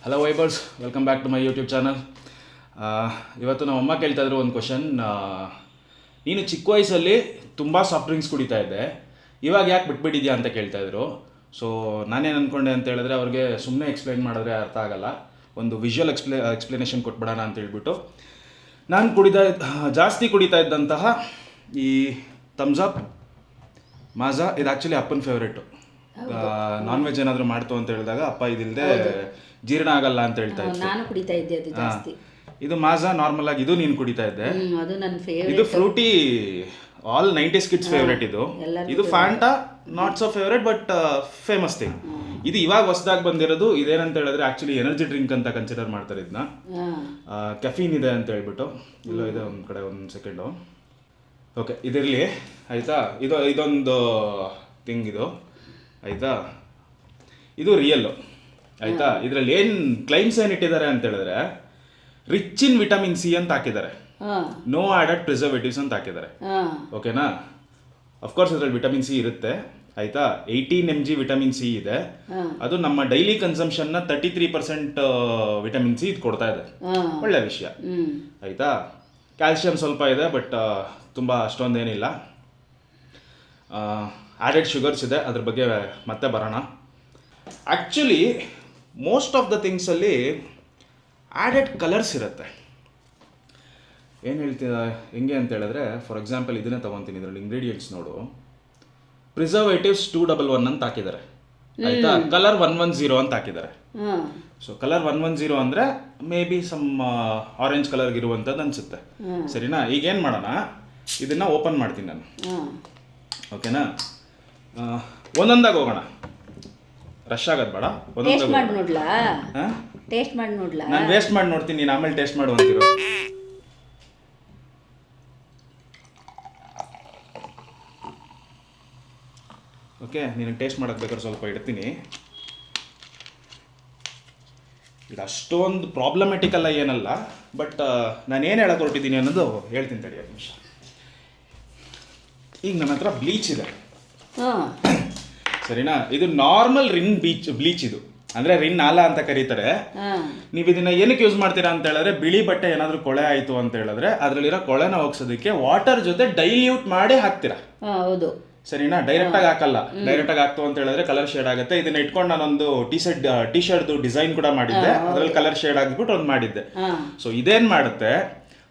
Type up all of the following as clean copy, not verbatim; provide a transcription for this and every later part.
Hello vibers, welcome back to my YouTube channel. ಇವತ್ತು ನಮ್ಮ ಅಮ್ಮ ಕೇಳ್ತಾ ಇದ್ರು ಒಂದು ಕ್ವಶನ್. ನೀನು ಚಿಕ್ಕ ವಯಸ್ಸಲ್ಲಿ ತುಂಬ ಸಾಫ್ಟ್ ಡ್ರಿಂಕ್ಸ್ ಕುಡಿತಾ ಇದ್ದೆ, ಇವಾಗ ಯಾಕೆ ಬಿಟ್ಬಿಟ್ಟಿದ್ಯಾ ಅಂತ ಕೇಳ್ತಾಯಿದ್ರು. ಸೊ ನಾನೇನು ಅಂದ್ಕೊಂಡೆ ಅಂತ ಹೇಳಿದ್ರೆ, ಅವ್ರಿಗೆ ಸುಮ್ಮನೆ ಎಕ್ಸ್ಪ್ಲೈನ್ ಮಾಡಿದ್ರೆ ಅರ್ಥ ಆಗಲ್ಲ, ಒಂದು ವಿಜುವಲ್ ಎಕ್ಸ್ಪ್ಲನೇಷನ್ ಕೊಟ್ಬಿಡೋಣ ಅಂತ ಹೇಳ್ಬಿಟ್ಟು ನಾನು ಜಾಸ್ತಿ ಕುಡಿತಾ ಇದ್ದಂತಹ ಈ ಥಮ್ಸ್ ಅಪ್, ಮಾಜಾ, ಇದು ಆ್ಯಕ್ಚುಲಿ ಅಪ್ಪನ ಫೇವ್ರೇಟು. ನಾನ್ ವೆಜ್ ಏನಾದರೂ ಮಾಡ್ತು ಅಂತ ಹೇಳಿದಾಗ ಅಪ್ಪ ಇದಿಲ್ಲದೆ ಜೀರ್ಣ ಆಗಲ್ಲ ಅಂತ ಹೇಳ್ತಾ ಇದ್ದೆ. ನಾನು ಕುಡಿತಾ ಇದ್ದೆ ಅದು ಜಾಸ್ತಿ. ಇದು ಮಾಜಾ ನಾರ್ಮಲ್ ಆಗಿ, ಇದು ನೀನು ಕುಡಿತಾ ಇದ್ದೆ. ಅದು ನನ್ನ ಫೇವರೇಟ್. ಇದು Frooti, all 90s kids favourite. ಇದು Fanta not so favourite but famous thing. ಇದು ಇವಾಗ ಹೊಸದಾಗಿ ಬಂದಿರೋದು. ಇದೇನಂತ ಹೇಳಿದ್ರೆ ಆಕ್ಚುಲಿ ಎನರ್ಜಿ ಡ್ರಿಂಕ್ ಅಂತ ಕನ್ಸಿಡರ್ ಮಾಡ್ತಾರೆ ಇದನ್ನ. ಕೆಫೀನ್ ಇದೆ ಅಂತ ಹೇಳ್ಬಿಟ್ಟು. ಇಲ್ಲೋ ಇದೆ ಒಂದು ಕಡೆ, ಒಂದು ಸೆಕೆಂಡು. ಓಕೆ, ಇದಿರಲಿ ಆಯಿತಾ. ಇದೊಂದು ಥಿಂಗ್ ಇದು ಆಯಿತಾ. ಇದು ರಿಯಲ್ಲು ಆಯಿತಾ. ಇದರಲ್ಲಿ ಏನು ಕ್ಲೈಮ್ಸ್ ಏನು ಇಟ್ಟಿದ್ದಾರೆ ಅಂತ ಹೇಳಿದ್ರೆ, ರಿಚ್ ಇನ್ ವಿಟಮಿನ್ ಸಿ ಅಂತ ಹಾಕಿದ್ದಾರೆ, ನೋ ಆ್ಯಡೆಡ್ ಪ್ರಿಸರ್ವೇಟಿವ್ಸ್ ಅಂತ ಹಾಕಿದ್ದಾರೆ. ಓಕೆನಾ. ಅಫ್ಕೋರ್ಸ್ ಇದರಲ್ಲಿ ವಿಟಮಿನ್ ಸಿ ಇರುತ್ತೆ ಆಯಿತಾ. 18 mg ವಿಟಮಿನ್ ಸಿ ಇದೆ. ಅದು ನಮ್ಮ ಡೈಲಿ ಕನ್ಸಂಪ್ಷನ್ನ 33% ವಿಟಮಿನ್ ಸಿ ಇದು ಕೊಡ್ತಾ ಇದೆ. ಒಳ್ಳೆ ವಿಷಯ ಆಯಿತಾ. ಕ್ಯಾಲ್ಶಿಯಂ ಸ್ವಲ್ಪ ಇದೆ, ಬಟ್ ತುಂಬ ಅಷ್ಟೊಂದೇನಿಲ್ಲ. ಆ್ಯಡೆಡ್ ಶುಗರ್ಸ್ ಇದೆ, ಅದ್ರ ಬಗ್ಗೆ ಮತ್ತೆ ಬರೋಣ. ಆ್ಯಕ್ಚುಲಿ ಮೋಸ್ಟ್ ಆಫ್ ದ ಥಿಂಗ್ಸಲ್ಲಿ ಆ್ಯಡೆಡ್ ಕಲರ್ಸ್ ಇರುತ್ತೆ. ಏನು ಹೇಳ್ತೀರ ಹೆಂಗೆ ಅಂತ ಹೇಳಿದ್ರೆ, ಫಾರ್ ಎಕ್ಸಾಂಪಲ್ ಇದನ್ನೇ ತೊಗೊತೀನಿ. ಇದರಲ್ಲಿ ಇಂಗ್ರೀಡಿಯೆಂಟ್ಸ್ ನೋಡು. ಪ್ರಿಸರ್ವೇಟಿವ್ಸ್ 211 ಅಂತ ಹಾಕಿದ್ದಾರೆ ಆಯಿತಾ. ಕಲರ್ 110 ಅಂತ ಹಾಕಿದ್ದಾರೆ. ಸೊ ಕಲರ್ 110 ಅಂದರೆ ಮೇ ಬಿ ಸಮ್ ಆರೆಂಜ್ ಕಲರ್ಗೆ ಇರುವಂಥದ್ದು ಅನಿಸುತ್ತೆ. ಸರಿನಾ. ಈಗೇನು ಮಾಡೋಣ, ಇದನ್ನು ಓಪನ್ ಮಾಡ್ತೀನಿ ನಾನು. ಓಕೆನಾ. ಒಂದೊಂದಾಗಿ ಹೋಗೋಣ, ರಶ್ ಆಗೋದು ಬೇಡ. ಟೇಸ್ಟ್ ಮಾಡಿ ನೋಡ್ಲಾ? ಟೇಸ್ಟ್ ಮಾಡಿ ನೋಡ್ಲಾ? ನಾನು ವೇಸ್ಟ್ ಮಾಡಿ ನೋಡ್ತೀನಿ, ನೀನು ಆಮೇಲೆ ಟೇಸ್ಟ್ ಮಾಡು ಅಂತಿರೋ. ಓಕೆ, ನೀನು ಟೇಸ್ಟ್ ಮಾಡೋಕ್ಕೆ ಬೇಕಾದ್ರೆ ಸ್ವಲ್ಪ ಇಡ್ತೀನಿ. ಇದು ಅಷ್ಟೊಂದು ಪ್ರಾಬ್ಲಮೆಟಿಕ್ ಅಲ್ಲ, ಏನಲ್ಲ. ಬಟ್ ನಾನು ಏನು ಹೇಳಕ್ಕೆ ಹೊರಟಿದ್ದೀನಿ ಅನ್ನೋದು ಹೇಳ್ತೀನಿ ತಡಿ ಒಂದು ನಿಮಿಷ. ಈಗ ನನ್ನ ಹತ್ರ ಬ್ಲೀಚ್ ಇದೆ ಸರಿನಾ. ಇದು ನಾರ್ಮಲ್ ರಿನ್ ಬ್ಲೀಚ್ ಇದು, ಅಂದರೆ ರಿನ್ ಆಲ ಅಂತ ಕರೀತಾರೆ. ನೀವು ಇದನ್ನ ಏನಕ್ಕೆ ಯೂಸ್ ಮಾಡ್ತೀರಾ ಅಂತ ಹೇಳಿದ್ರೆ, ಬಿಳಿ ಬಟ್ಟೆ ಏನಾದರೂ ಕೊಳೆ ಆಯಿತು ಅಂತ ಹೇಳಿದ್ರೆ ಅದರಲ್ಲಿರೋ ಕೊಳೆನ ಹೋಗ್ಸೋದಕ್ಕೆ ವಾಟರ್ ಜೊತೆ ಡೈಲ್ಯೂಟ್ ಮಾಡಿ ಹಾಕ್ತೀರಾ. ಹೌದು ಸರಿನಾ. ಡೈರೆಕ್ಟಾಗಿ ಹಾಕಲ್ಲ. ಡೈರೆಕ್ಟಾಗಿ ಹಾಕ್ತು ಅಂತ ಹೇಳಿದ್ರೆ ಕಲರ್ ಶೇಡ್ ಆಗುತ್ತೆ. ಇದನ್ನ ಇಟ್ಕೊಂಡು ನಾನೊಂದು ಟಿ ಶರ್ಟ್ದು ಡಿಸೈನ್ ಕೂಡ ಮಾಡಿದ್ದೆ, ಅದರಲ್ಲಿ ಕಲರ್ ಶೇಡ್ ಆಗಿಬಿಟ್ಟು ಒಂದು ಮಾಡಿದ್ದೆ. ಸೊ ಇದೇನು ಮಾಡುತ್ತೆ,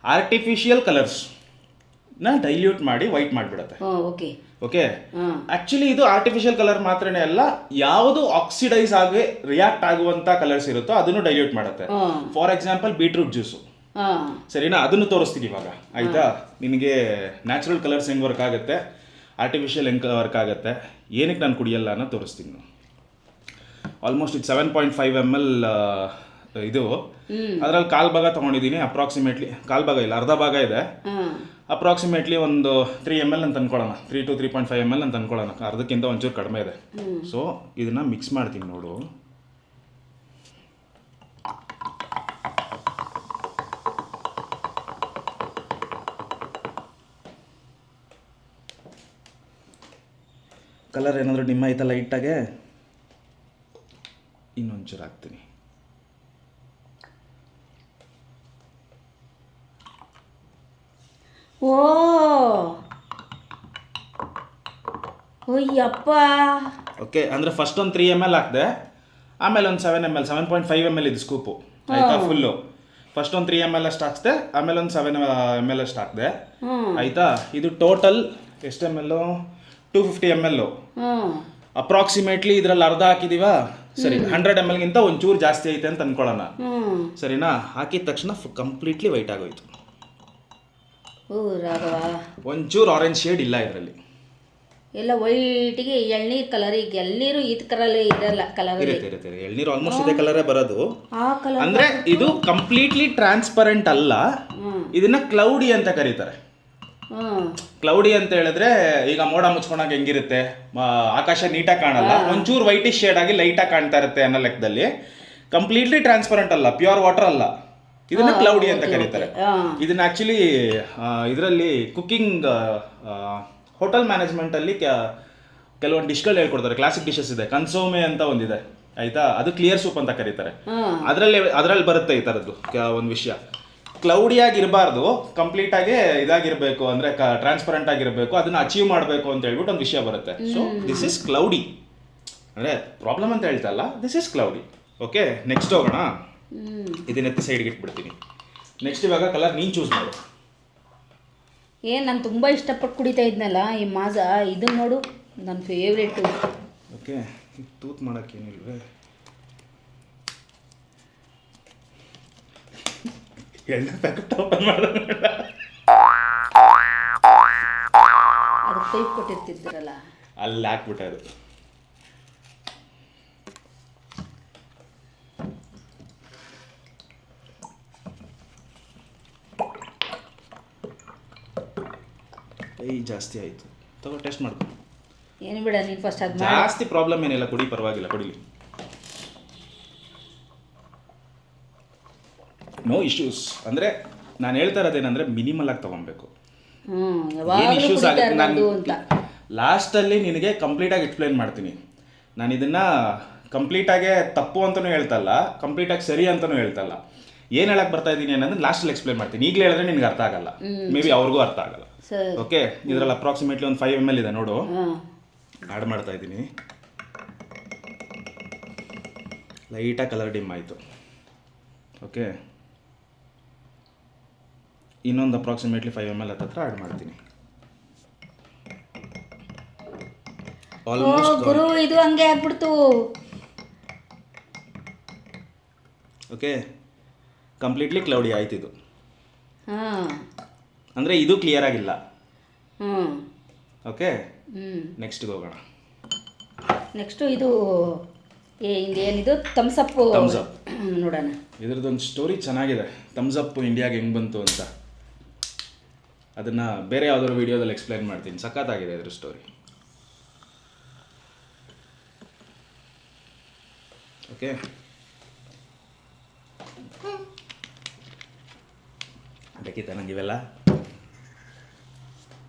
ಆರ್ಟಿಫಿಷಿಯಲ್ ಕಲರ್ಸ್ ನ ಡೈಲ್ಯೂಟ್ ಮಾಡಿ ವೈಟ್ ಮಾಡಿಬಿಡುತ್ತೆ. ಓಕೆ. ಆಕ್ಚುಲಿ ಇದು ಆರ್ಟಿಫಿಷಿಯಲ್ ಕಲರ್ ಮಾತ್ರನೇ ಅಲ್ಲ, ಯಾವುದು ಆಕ್ಸಿಡೈಸ್ ಆಗಿ ರಿಯಾಕ್ಟ್ ಆಗುವಂತ ಕಲರ್ಸ್ ಇರುತ್ತೋ ಅದನ್ನು ಡೈಲ್ಯೂಟ್ ಮಾಡುತ್ತೆ. ಫಾರ್ ಎಕ್ಸಾಂಪಲ್ ಬೀಟ್ರೂಟ್ ಜ್ಯೂಸು ಸರಿನಾ, ಅದನ್ನು ತೋರಿಸ್ತೀನಿ ಇವಾಗ ಆಯ್ತಾ. ನಿನಗೆ ನ್ಯಾಚುರಲ್ ಕಲರ್ಸ್ ಹೆಂಗೆ ವರ್ಕ್ ಆಗುತ್ತೆ, ಆರ್ಟಿಫಿಷಿಯಲ್ ಹೆಂಗೆ ವರ್ಕ್ ಆಗುತ್ತೆ, ಏನಕ್ಕೆ ನಾನು ಕುಡಿಯಲ್ಲ ಅನ್ನೋ ತೋರಿಸ್ತೀನಿ. ಆಲ್ಮೋಸ್ಟ್ ಇದು 7.5 ml ಇದು. ಅದರಲ್ಲಿ ಕಾಲು ಭಾಗ ತೊಗೊಂಡಿದ್ದೀನಿ ಅಪ್ರಾಕ್ಸಿಮೇಟ್ಲಿ. ಕಾಲು ಭಾಗ ಇಲ್ಲ, ಅರ್ಧ ಭಾಗ ಇದೆ. ಅಪ್ರಾಕ್ಸಿಮೇಟ್ಲಿ ಒಂದು 3 ml ಅಂತ ಅಂದ್ಕೊಳ್ಳೋಣ, 3 to 3.5 ml ಅಂತ ಅಂದ್ಕೊಳ್ಳೋಣ. ಅರ್ಧಕ್ಕಿಂತ ಒಂಚೂರು ಕಡಿಮೆ ಇದೆ. ಸೊ ಇದನ್ನು ಮಿಕ್ಸ್ ಮಾಡ್ತೀನಿ ನೋಡು. ಕಲರ್ ಏನಾದರೂ ಡಿಮ್ ಆಯ್ತಾ ಲೈಟಾಗೆ, ಇನ್ನೊಂಚೂರು ಹಾಕ್ತೀನಿ. ಓಯ್ಯಪ್ಪ. ಓಕೆ, ಅಂದರೆ ಫಸ್ಟ್ ಒಂದು 3 ml ಹಾಕಿದೆ, ಆಮೇಲೆ ಒಂದು 7.5 ml ಇದು ಸ್ಕೂಪು ಆಯಿತಾ. ಫುಲ್ಲು ಫಸ್ಟ್ ಒಂದು 3 ml ಅಷ್ಟು ಹಾಕ್ದೆ, ಆಮೇಲೆ ಒಂದು 7 ml ಅಷ್ಟು ಹಾಕಿದೆ ಆಯಿತಾ. ಇದು ಟೋಟಲ್ ಎಷ್ಟು ml? 250 ml. ಅಪ್ರಾಕ್ಸಿಮೇಟ್ಲಿ ಇದರಲ್ಲಿ ಅರ್ಧ ಹಾಕಿದೀವಾ. ಸರಿ, 100 ml ಗಿಂತ ಒಂಚೂರು ಜಾಸ್ತಿ ಐತೆ ಅಂತ ಅನ್ಕೊಳ್ಳೋಣ ಸರಿನಾ. ಹಾಕಿದ ತಕ್ಷಣ ಕಂಪ್ಲೀಟ್ಲಿ ವೈಟ್ ಆಗೋಯ್ತು. ಒಂಚೂರು ಆರೆಂಜ್ ಶೇಡ್ ಇಲ್ಲ ಇದರಲ್ಲಿ. ಎಲ್ಲ ವೈಟಿಗೆ ಎಳ್ನೀರು ಕಲರ್. ಈಗ ಎಳ್ನೀರು ಈ ಕಲರ್ ಇರಲ್ಲ, ಕಲರ್ ಇರುತ್ತೆ. ಎಳ್ನೀರು ಆಲ್ಮೋಸ್ಟ್ ಇದೇ ಕಲರೇ ಬರೋದು. ಅಂದ್ರೆ ಇದು ಕಂಪ್ಲೀಟ್ಲಿ ಟ್ರಾನ್ಸ್ಪರೆಂಟ್ ಅಲ್ಲ. ಇದನ್ನ ಕ್ಲೌಡಿ ಅಂತ ಕರೀತಾರೆ. ಕ್ಲೌಡಿ ಅಂತ ಹೇಳಿದ್ರೆ, ಈಗ ಮೋಡ ಮುಚ್ಕೊಂಡಾಗ ಹೆಂಗಿರುತ್ತೆ, ಆಕಾಶ ನೀಟಾಗಿ ಕಾಣಲ್ಲ, ಒಂಚೂರು ವೈಟಿಶ್ ಶೇಡ್ ಆಗಿ ಲೈಟಾಗಿ ಕಾಣ್ತಾ ಇರುತ್ತೆ ಅನ್ನೋ ಲೆಕ್ಕದಲ್ಲಿ. ಕಂಪ್ಲೀಟ್ಲಿ ಟ್ರಾನ್ಸ್ಪರೆಂಟ್ ಅಲ್ಲ, ಪ್ಯೂರ್ ವಾಟರ್ ಅಲ್ಲ. ಇದನ್ನ ಕ್ಲೌಡಿ ಅಂತ ಕರೀತಾರೆ. ಇದನ್ನ ಆಕ್ಚುಲಿ ಇದರಲ್ಲಿ ಕುಕಿಂಗ್ ಹೋಟೆಲ್ ಮ್ಯಾನೇಜ್ಮೆಂಟ್ ಅಲ್ಲಿ ಕೆಲವೊಂದು ಡಿಶ್ಗಳು ಹೇಳ್ಕೊಡ್ತಾರೆ. ಕ್ಲಾಸಿಕ್ ಡಿಶಸ್ ಇದೆ, ಕನ್ಸೋಮೆ ಅಂತ ಒಂದಿದೆ ಆಯ್ತಾ, ಅದು ಕ್ಲಿಯರ್ ಸೂಪ್ ಅಂತ ಕರೀತಾರೆ. ಹಾಂ ಅದ್ರಲ್ಲಿ ಬರುತ್ತೆ ಈ ಥರದ್ದು ಒಂದು ವಿಷಯ. ಕ್ಲೌಡಿ ಆಗಿರಬಾರ್ದು, ಕಂಪ್ಲೀಟ್ ಆಗಿ ಇದಾಗಿರ್ಬೇಕು, ಅಂದ್ರೆ ಟ್ರಾನ್ಸ್ಪರೆಂಟ್ ಆಗಿರಬೇಕು, ಅದನ್ನ ಅಚೀವ್ ಮಾಡಬೇಕು ಅಂತ ಹೇಳ್ಬಿಟ್ಟು ಒಂದು ವಿಷಯ ಬರುತ್ತೆ. ಸೊ ದಿಸ್ ಇಸ್ ಕ್ಲೌಡಿ, ಅಂದ್ರೆ ಪ್ರಾಬ್ಲಮ್ ಅಂತ ಹೇಳ್ತಾ ಇಲ್ಲ, this is cloudy. Okay, next ಹೋಗೋಣ. ಇದನ್ನೆತ್ತಿ ಸೈಡ್ಗೆ ಇಟ್ಬಿಡ್ತೀನಿ. ನೆಕ್ಸ್ಟ್ ಇವಾಗ ಕಲರ್ ನೀನು ಚೂಸ್ ಮಾಡು. ಏನು ನಾನು ತುಂಬ ಇಷ್ಟಪಟ್ಟು ಕುಡಿತಾ ಇದ್ನಲ್ಲ ಈ ಮಾಜಾ, ಇದು ನೋಡು ನನ್ನ ಫೇವ್ರೇಟು. ಓಕೆ, ತೂತ್ ಮಾಡೋಕ್ಕೇನಿಲ್ವೇ? ಎಣ್ಣೆ ಪ್ಯಾಕೆಟ್ ಓಪನ್ ಮಾಡೋದು ಅದು ಕೈ ಕೊಟ್ಟಿರ್ತಿದ್ರಲ್ಲ ಅಲ್ಲಿ ಹಾಕ್ಬಿಟ್ಟೆ ಅದು. ಕೈ ಜಾಸ್ತಿ ಆಯಿತು, ತಗೋ ಟೆಸ್ಟ್ ಮಾಡ್ಕೊ. ಏನು ಬಿಡ ನೀನು ಫಸ್ಟ್ ಅದು ಜಾಸ್ತಿ ಪ್ರಾಬ್ಲಮ್ ಏನಿಲ್ಲ, ಕುಡಿ, ಪರವಾಗಿಲ್ಲ, ಕುಡಿಲಿ, ನೋ ಇಶ್ಯೂಸ್. ಅಂದರೆ ನಾನು ಹೇಳ್ತಾ ಇರೋದೇನೆಂದರೆ ಮಿನಿಮಲ್ ಆಗಿ ತೊಗೊಬೇಕು. ಏನು ಯಾವಾಗಲೂ ಇಶ್ಯೂಸ್ ಕುಡಿತಾ ಆಗುತ್ತೆ ನಾನು ಇರೋದು ಅಂತ. ಲಾಸ್ಟಲ್ಲಿ ನಿನಗೆ ಕಂಪ್ಲೀಟಾಗಿ ಎಕ್ಸ್ಪ್ಲೈನ್ ಮಾಡ್ತೀನಿ. ನಾನು ಇದನ್ನು ಕಂಪ್ಲೀಟಾಗೆ ತಪ್ಪು ಅಂತಲೂ ಹೇಳ್ತಲ್ಲ, ಕಂಪ್ಲೀಟಾಗಿ ಸರಿ ಅಂತಲೂ ಹೇಳ್ತಲ್ಲ. ಏನು ಹೇಳಕ್ಕೆ ಬರ್ತಾ ಇದ್ದೀನಿ ಅನ್ನೋದನ್ನ ಲಾಸ್ಟಲ್ಲಿ ಎಕ್ಸ್ಪ್ಲೈನ್ ಮಾಡ್ತೀನಿ. ಈಗಲೇ ಹೇಳಿದ್ರೆ ನಿನಗೆ ಅರ್ಥ ಆಗಲ್ಲ, ಮೇ ಬಿ ಅವ್ರಿಗೂ ಅರ್ಥ ಆಗಲ್ಲ. ಸರಿ ಓಕೆ, ಇದರಲ್ಲಿ ಅಪ್ರಾಕ್ಸಿಮೇಟ್ಲಿ ಒಂದು 5 ml ಇದೆ ನೋಡು. ಹಾಂ ಆ್ಯಡ್ ಮಾಡ್ತಾ ಇದ್ದೀನಿ. ಲೈಟಾಗಿ ಕಲರ್ ಡಿಮ್ ಆಯಿತು. ಓಕೆ, ಇನ್ನೊಂದು ಅಪ್ರಾಕ್ಸಿಮೇಟ್ಲಿ 5 ml ಹತ್ರ ಆ್ಯಡ್ ಮಾಡ್ತೀನಿ. ಆಲ್ಮೋಸ್ಟ್ ಗುರು ಇದು ಹಂಗೆ ಆಗ್ಬಿಡ್ತು. ಓಕೆ, ಕಂಪ್ಲೀಟ್ಲಿ ಕ್ಲೌಡಿ ಆಯ್ತು ಇದು. ಹಾಂ ಅಂದರೆ ಇದು ಕ್ಲಿಯರ್ ಆಗಿಲ್ಲ. ಹ್ಞೂ ಓಕೆ, ಹ್ಞೂ ನೆಕ್ಸ್ಟ್ಗೆ ಹೋಗೋಣ. ನೆಕ್ಸ್ಟು ಇದು ಏನಿದು ತಮ್ಸಪ್ಪು Thumbs up. ನೋಡೋಣ. ಇದ್ರದ್ದೊಂದು ಸ್ಟೋರಿ ಚೆನ್ನಾಗಿದೆ, ಥಮ್ಸ್ ಅಪ್ ಇಂಡಿಯಾಗೆ ಹೆಂಗೆ ಬಂತು ಅಂತ. ಅದನ್ನು ಬೇರೆ ಯಾವುದಾದ್ರು ವೀಡಿಯೋದಲ್ಲಿ ಎಕ್ಸ್ಪ್ಲೈನ್ ಮಾಡ್ತೀನಿ. ಸಖತ್ತಾಗಿದೆ ಇದ್ರ ಸ್ಟೋರಿ. ಓಕೆ, ಬೇಕಿತ್ತ ನಂಗೆ ಇವೆಲ್ಲ?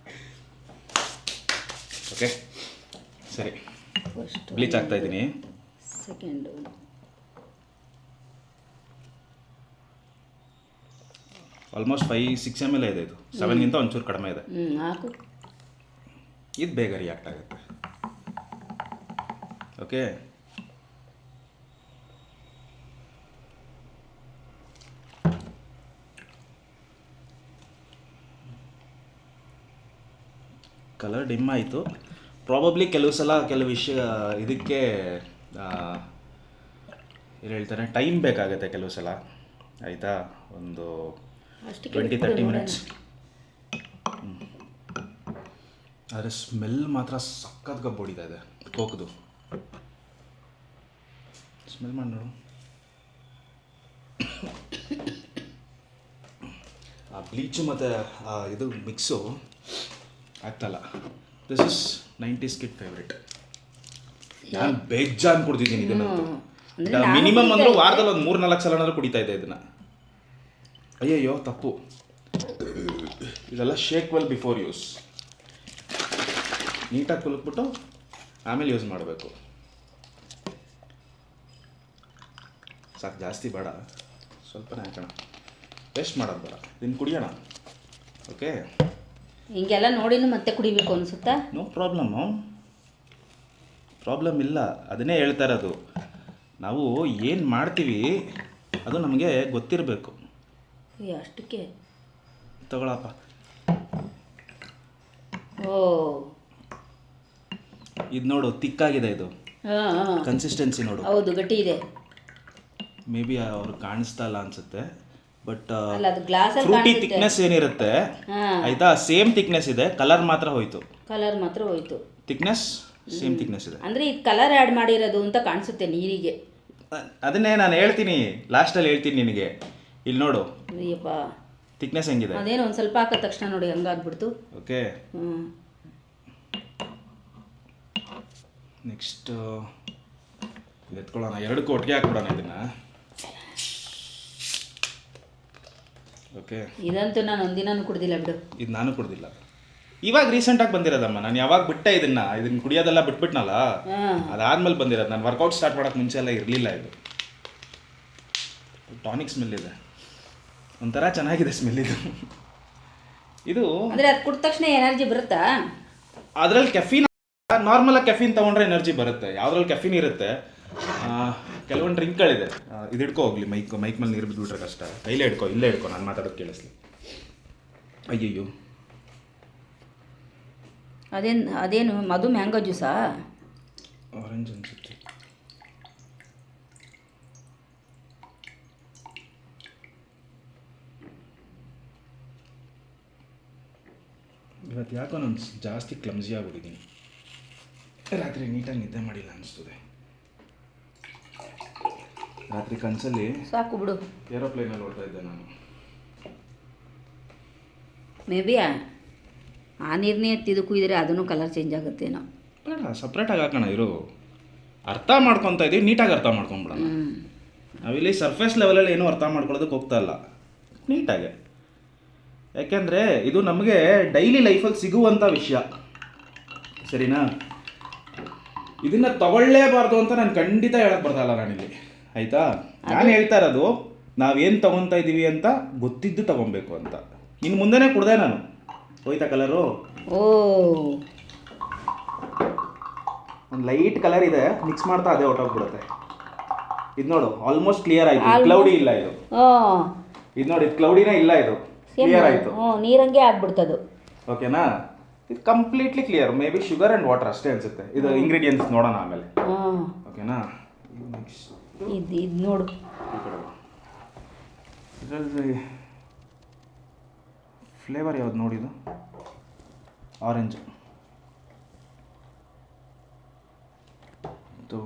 ಓಕೆ ಸರಿ, ಫಸ್ಟ್ ಬ್ಲೀಚ್ ಆಗ್ತಾ ಇದ್ದೀನಿ. ಸೆಕೆಂಡು ಆಲ್ಮೋಸ್ಟ್ 5-6 ml ಇದೆ ಇದು. 7ಗಿಂತ ಒಂಚೂರು ಕಡಿಮೆ ಇದೆ. ಹಾಕು. ಇದು ಬೇಗ ರಿಯಾಕ್ಟ್ ಆಗುತ್ತೆ. ಓಕೆ, ಕಲರ್ ಡಿಮ್ ಆಯಿತು. ಪ್ರಾಬಬ್ಲಿ ಕೆಲವು ಸಲ ಕೆಲವು ವಿಷಯ ಇದಕ್ಕೆ ಏನು ಹೇಳ್ತಾರೆ, ಟೈಮ್ ಬೇಕಾಗುತ್ತೆ ಕೆಲವು ಸಲ. ಆಯಿತಾ, ಒಂದು ಅಷ್ಟಕ್ಕೆ 20-30 ಮಿನಿಟ್ಸ್. ಆದರೆ ಸ್ಮೆಲ್ ಮಾತ್ರ ಸಖತ್ ಗಬ್ಬು ಹೊಡಿತಾ ಇದೆ ಕೋಕ್ದು. ಸ್ಮೆಲ್ ಮಾಡಿ ನೋಡು. ಆ ಬ್ಲೀಚು ಮತ್ತು ಇದು ಮಿಕ್ಸು ಆಗ್ತಲ್ಲ. This is 90s kid favourite. ನಾನು ಬೇಜಾನ್ ಕುಡ್ದಿದ್ದೀನಿ ಇದನ್ನಂತೂ. ಮಿನಿಮಮ್ ಅಂದ್ರೆ ವಾರದಲ್ಲಿ ಒಂದು 3-4 ಸಲನಾದ್ರೂ ಕುಡಿತಾ ಇದ್ದೆ ಇದನ್ನು. ಅಯ್ಯಯ್ಯೋ ತಪ್ಪು, ಇದೆಲ್ಲ ಶೇಕ್ ವೆಲ್ ಬಿಫೋರ್ ಯೂಸ್. ನೀಟಾಗಿ ಕುಲುಕ್ಬಿಟ್ಟು ಆಮೇಲೆ ಯೂಸ್ ಮಾಡಬೇಕು. ಸಾಕು, ಜಾಸ್ತಿ ಬೇಡ, ಸ್ವಲ್ಪನೇ ಹಾಕೋಣ. ವೇಸ್ಟ್ ಮಾಡೋದು ಬೇಡ, ಇದನ್ನು ಕುಡಿಯೋಣ. ಓಕೆ, ಹಿಂಗೆಲ್ಲ ನೋಡಿನೂ ಮತ್ತೆ ಕುಡಿಬೇಕು ಅನಿಸುತ್ತಾ? ನೋ ಪ್ರಾಬ್ಲಮ್ ಇಲ್ಲ. ಅದನ್ನೇ ಹೇಳ್ತಾ ಇರೋದು, ನಾವು ಏನು ಮಾಡ್ತೀವಿ ಅದು ನಮಗೆ ಗೊತ್ತಿರಬೇಕು. ಅಷ್ಟಕ್ಕೆ ತಗೊಳಪ್ಪ. ಓ, ಇದು ನೋಡು, ತಿಕ್ಕಾಗಿದೆ ಇದು. ಹಾಂ ಹಾಂ ಕನ್ಸಿಸ್ಟೆನ್ಸಿ ನೋಡು. ಹೌದು, ಗಟ್ಟಿ ಇದೆ. ಮೇ ಬಿ ಅವ್ರು ಕಾಣಿಸ್ತಾ ಇಲ್ಲ ಅನ್ಸುತ್ತೆ, ಬಟ್ ಅಲ್ಲ ಅದು ಗ್ಲಾಸಲ್ಲಿ ಫ್ರೂಟಿ ಕಾಣಿಸುತ್ತೆ. ಥಿಕ್ನೆಸ್ ಏನಿರುತ್ತೆ ಹಾಂ, ಆಯ್ತಾ, ಸೇಮ್ ಥಿಕ್ನೆಸ್ ಇದೆ. ಕಲರ್ ಮಾತ್ರ ಹೋಯ್ತು. ಕಲರ್ ಮಾತ್ರ ಹೋಯ್ತು. ಥಿಕ್ನೆಸ್ ಸೇಮ್ ಥಿಕ್ನೆಸ್ ಇದೆ. ಅಂದರೆ ಇದು ಕಲರ್ ಆ್ಯಡ್ ಮಾಡಿರೋದು ಅಂತ ಕಾಣಿಸುತ್ತೆ ನೀರಿಗೆ. ಅದನ್ನೇ ನಾನು ಹೇಳ್ತೀನಿ, ಲಾಸ್ಟಲ್ಲಿ ಹೇಳ್ತೀನಿ ನಿನಗೆ. ಇಲ್ಲಿ ನೋಡು ಅಯ್ಯಪ್ಪ, ಥಿಕ್ನೆಸ್ ಹೆಂಗಿದೆ. ಅದೇನು ಒಂದು ಸ್ವಲ್ಪ ಹಾಕಿದ ತಕ್ಷಣ ನೋಡಿ ಹಂಗಾಗ್ಬಿಡ್ತು. ಓಕೆ, ಹ್ಞೂ, ನೆಕ್ಸ್ಟ್ ಎತ್ಕೊಳ್ಳೋಣ. ಎರಡಕ್ಕೂ ಒಟ್ಟಿಗೆ ಹಾಕ್ಬಿಡೋಣ ಇದನ್ನು. ಓಕೆ, ಇದಂತೂ ನಾನು ಒಂದಿನೂ ಕುಡ್ದಿಲ್ಲ ಬಿಡು. ಇದು ನಾನು ಕುಡ್ದಿಲ್ಲ. ಇವಾಗ ರೀಸೆಂಟಾಗಿ ಬಂದಿರೋದಮ್ಮ. ನಾನು ಯಾವಾಗ ಬಿಟ್ಟೆ ಇದನ್ನ ಕುಡಿಯೋದೆಲ್ಲ ಬಿಟ್ಬಿಟ್ನಲ್ಲ, ಅದಾದ್ಮೇಲೆ ಬಂದಿರೋದು. ನಾನು ವರ್ಕೌಟ್ ಸ್ಟಾರ್ಟ್ ಮಾಡೋಕ್ಕೆ ಮುಂಚೆ ಎಲ್ಲ ಇರಲಿಲ್ಲ. ಇದು ಟಾನಿಕ್ ಸ್ಮೆಲ್ ಇದೆ, ಒಂಥರ ಚೆನ್ನಾಗಿದೆ ಸ್ಮೆಲ್ ಇದು. ಇದು ಅಂದರೆ ಅದು ಕುಡಿದ ತಕ್ಷಣ ಎನರ್ಜಿ ಬರುತ್ತಾ? ಅದರಲ್ಲಿ ಕೆಫೀನ್, ನಾರ್ಮಲಾಗಿ ಕೆಫೀನ್ ತೊಗೊಂಡ್ರೆ ಎನರ್ಜಿ ಬರುತ್ತೆ. ಯಾವುದ್ರಲ್ಲಿ ಕೆಫೀನ್ ಇರುತ್ತೆ. ಕೆಲವೊಂದು ಡ್ರಿಂಕ್ಗಳಿದೆ. ಇದು ಹಿಡ್ಕೊ ಹೋಗ್ಲಿ, ಮೈಕ್ ಮೇಲೆ ನೀರು ಬಿದ್ದುಬಿಟ್ರೆ ಕಷ್ಟ. ಕೈಲೇ ಹಿಡ್ಕೊ, ಇಲ್ಲೇ ಹಿಡ್ಕೊ, ನಾನು ಮಾತಾಡೋದು ಕೇಳಿಸ್ಲಿ. ಅಯ್ಯಯ್ಯೋ, ಅದೇನು ಮಧು ಮ್ಯಾಂಗೋ ಜ್ಯೂಸಾ? ಆರೆಂಜ್ ಅನ್ಸುತ್ತೆ. ಇವತ್ತು ಯಾಕೋ ನಾನು ಜಾಸ್ತಿ ಕ್ಲಮ್ಸಿ ಆಗ್ಬಿಟ್ಟಿದ್ದೀನಿ. ರಾತ್ರಿ ನೀಟಾಗಿ ನಿದ್ದೆ ಮಾಡಿಲ್ಲ ಅನಿಸ್ತದೆ. ರಾತ್ರಿ ಕನಸಲ್ಲಿ ಸಾಕು ಬಿಡು. ಏರೋಪ್ಲೇನಲ್ಲಿ ಓಡ್ತಾ ಇದ್ದೆ ನಾನು. ಮೇ ಬಿ ಆ ನೀರನ್ನೇ ಎತ್ತಿದ್ದು ಕುಯ್ದರೆ ಅದನ್ನು ಕಲರ್ ಚೇಂಜ್ ಆಗುತ್ತೇನೋ. ಬೇಡ, ಸಪ್ರೇಟಾಗಿ ಹಾಕೋಣ ಇರು. ಅರ್ಥ ಮಾಡ್ಕೊತಾ ಇದ್ದೀವಿ, ನೀಟಾಗಿ ಅರ್ಥ ಮಾಡ್ಕೊಂಬಿಡೋಣ. ನಾವಿಲ್ಲಿ ಸರ್ಫೇಸ್ ಲೆವೆಲಲ್ಲಿ ಏನೂ ಅರ್ಥ ಮಾಡ್ಕೊಳ್ಳೋದಕ್ಕೆ ಹೋಗ್ತಾ ಇಲ್ಲ, ನೀಟಾಗೆ. ಯಾಕೆಂದರೆ ಇದು ನಮಗೆ ಡೈಲಿ ಲೈಫಲ್ಲಿ ಸಿಗುವಂಥ ವಿಷಯ, ಸರಿನಾ? ಇದನ್ನು ತಗೊಳ್ಳೇಬಾರ್ದು ಅಂತ ನಾನು ಖಂಡಿತ ಹೇಳಕ್ಕೆ ಬರ್ತಾಯಿಲ್ಲ ನಾನಿಲ್ಲಿ, ಆಯಿತಾ? ನಾನು ಹೇಳ್ತಾ ಇರೋದು ನಾವೇನು ತೊಗೊತಾ ಇದ್ದೀವಿ ಅಂತ ಗೊತ್ತಿದ್ದು ತೊಗೊಬೇಕು ಅಂತ. ಇನ್ನು ಮುಂದೆನೇ ಕುಡ್ದೆ ನಾನು. ಹೋಯ್ತಾ ಕಲರು? ಓ, ಒಂದು ಲೈಟ್ ಕಲರ್ ಇದೆ, ಮಿಕ್ಸ್ ಮಾಡ್ತಾ ಅದೇ ಹೊಟ್ಟೋಗ್ಬಿಡುತ್ತೆ. ಇದು ನೋಡು, ಆಲ್ಮೋಸ್ಟ್ ಕ್ಲಿಯರ್ ಆಯಿತು. ಕ್ಲೌಡಿ ಇಲ್ಲ ಇದು. ಇದು ನೋಡಿ, ಇದು ಕ್ಲೌಡಿನೇ ಇಲ್ಲ, ಇದು ಕ್ಲಿಯರ್ ಆಯಿತು. ನೀರಂಗೆ ಆಗ್ಬಿಡ್ತದು. ಓಕೆನಾ? ಇದು completely clear. May be sugar and water ಅಷ್ಟೇ ಅನಿಸುತ್ತೆ. ಇದು ಇಂಗ್ರೀಡಿಯೆಂಟ್ಸ್ ನೋಡೋಣ ಆಮೇಲೆ. ಓಕೆನಾ? ಇದು ನೋಡು, ಇದರಲ್ಲಿ ಫ್ಲೇವರ್ ಯಾವ್ದು ನೋಡಿದು? ಆರೆಂಜ್. ಇದು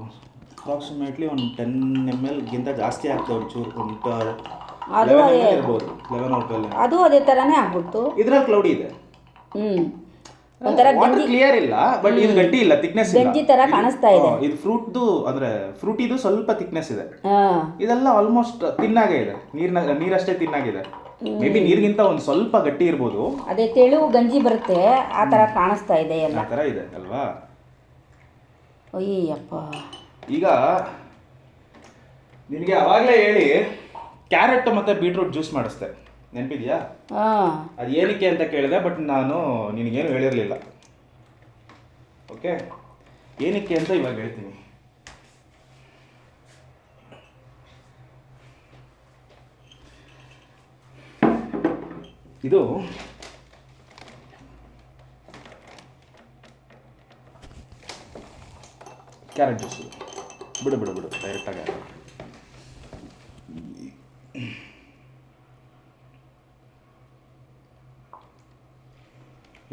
ಅಪ್ರಾಕ್ಸಿಮೇಟ್ಲಿ ಒಂದು 10 ml ಗಿಂತ ಜಾಸ್ತಿ ಆಗ್ತದೆ. ಒಂಚೂರು ಇರ್ಬೋದು, 11 or 12. ಅದು ಅದೇ ಥರನೇ ಆಗ್ಬಿಡ್ತು. ಇದ್ರಲ್ಲಿ ಕ್ಲೌಡಿ ಇದೆ. ಒಂಥರ ಕ್ಲಿಯರ್ ಇಲ್ಲ, ಬಟ್ ಇದು ಗಟ್ಟಿ ಇಲ್ಲ, ಥಿಕ್ನೆಸ್ ಇಲ್ಲ. ಗಂಜಿ ತರ ಕಾಣಿಸ್ತಾ ಇದೆ. ಇದು ಫ್ರೂಟ್ದು, ಅಂದ್ರೆ ಫ್ರೂಟಿದು ಸ್ವಲ್ಪ ಥಿಕ್ನೆಸ್ ಇದೆ. ಇದೆಲ್ಲ ಆಲ್ಮೋಸ್ಟ್ ತಿನ್ನಾಗೆ ಇದೆ, ನೀರಷ್ಟೇ ತಿನ್ನಾಗಿದೆ. ಮೇ ಬಿ ನೀರಿಗಿಂತ ಒಂದು ಸ್ವಲ್ಪ ಗಟ್ಟಿ ಇರ್ಬೋದು. ಅದೇ ತೆಳುವು ಗಂಜಿ ಬರುತ್ತೆ, ಆ ಥರ ಕಾಣಿಸ್ತಾ ಇದೆ. ಎಲ್ಲ ಆ ಥರ ಇದೆ ಅಲ್ವಾ? ಅಯ್ಯಪ್ಪ, ಈಗ ನಿನಗೆ ಅವಾಗಲೇ ಹೇಳಿ ಕ್ಯಾರೆಟ್ ಮತ್ತು ಬೀಟ್ರೂಟ್ ಜ್ಯೂಸ್ ಮಾಡಿಸ್ದೆ, ನೆನಪಿದೆಯಾ? ಅದು ಏನಕ್ಕೆ ಅಂತ ಕೇಳಿದೆ, ಬಟ್ ನಾನು ನಿನಗೇನು ಹೇಳಿರಲಿಲ್ಲ. ಓಕೆ, ಏನಕ್ಕೆ ಅಂತ ಇವಾಗ ಹೇಳ್ತೀನಿ. ಇದು ಕ್ಯಾರೆಟ್ ಜ್ಯೂಸು. ಬಿಡು ಡೈರೆಕ್ಟಾಗಿ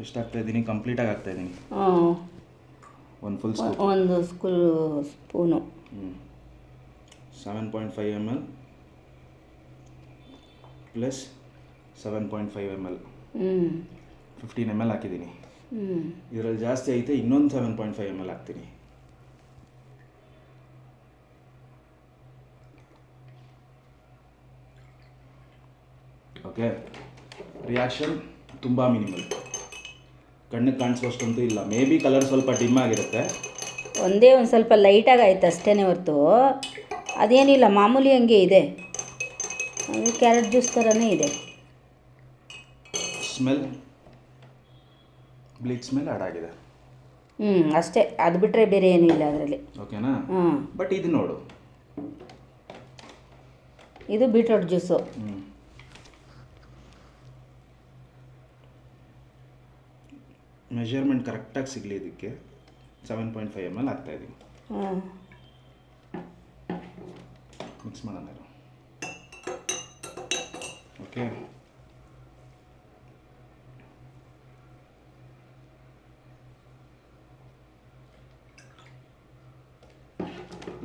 ಎಷ್ಟು ಹಾಕ್ತಾ ಇದ್ದೀನಿ? ಕಂಪ್ಲೀಟಾಗಿ ಹಾಕ್ತಾ ಇದ್ದೀನಿ. ಒಂದು ಫುಲ್ ಸ್ಪೂನ್, ಒಂದು spoon. 7.5 ml plus 7.5 ml 15 ml ಹಾಕಿದ್ದೀನಿ. ಇದರಲ್ಲಿ ಜಾಸ್ತಿ ಐತೆ, ಇನ್ನೊಂದು 7.5 ml ಹಾಕ್ತೀನಿ. ಓಕೆ, ರಿಯಾಕ್ಷನ್ ತುಂಬ ಮಿನಿಮಲ್, ಕಣ್ಣಿಗೆ ಕಾಣಿಸೋಷ್ಟಂತೂ ಇಲ್ಲ. ಮೇ ಬಿ ಕಲರ್ ಸ್ವಲ್ಪ ಡಿಮ್ ಆಗಿರುತ್ತೆ. ಒಂದೇ ಒಂದು ಸ್ವಲ್ಪ ಲೈಟಾಗಿ ಆಯ್ತು ಅಷ್ಟೇ ಹೊರತು ಅದೇನಿಲ್ಲ, ಮಾಮೂಲಿ ಹಂಗೆ ಇದೆ. ಅದು ಕ್ಯಾರೆಟ್ ಜ್ಯೂಸ್ ಥರನೇ ಇದೆ. ಸ್ಮೆಲ್ ಬ್ಲೀಚ್ ಸ್ಮೆಲ್ ಆ್ಯಡ್ ಆಗಿದೆ. ಅಷ್ಟೇ, ಅದು ಬಿಟ್ಟರೆ ಬೇರೆ ಏನಿಲ್ಲ ಅದರಲ್ಲಿ. ಓಕೆನಾ? ಬಟ್ ಇದು ನೋಡು, ಇದು ಬೀಟ್ರೂಟ್ ಜ್ಯೂಸು. ಮೆಜರ್ಮೆಂಟ್ ಕರೆಕ್ಟಾಗಿ ಸಿಗಲಿ ಇದಕ್ಕೆ 7.5 ml ಹಾಕ್ತಾಯಿದ್ದೀನಿ. ಮಿಕ್ಸ್ ಮಾಡೋಣ. ಓಕೆ,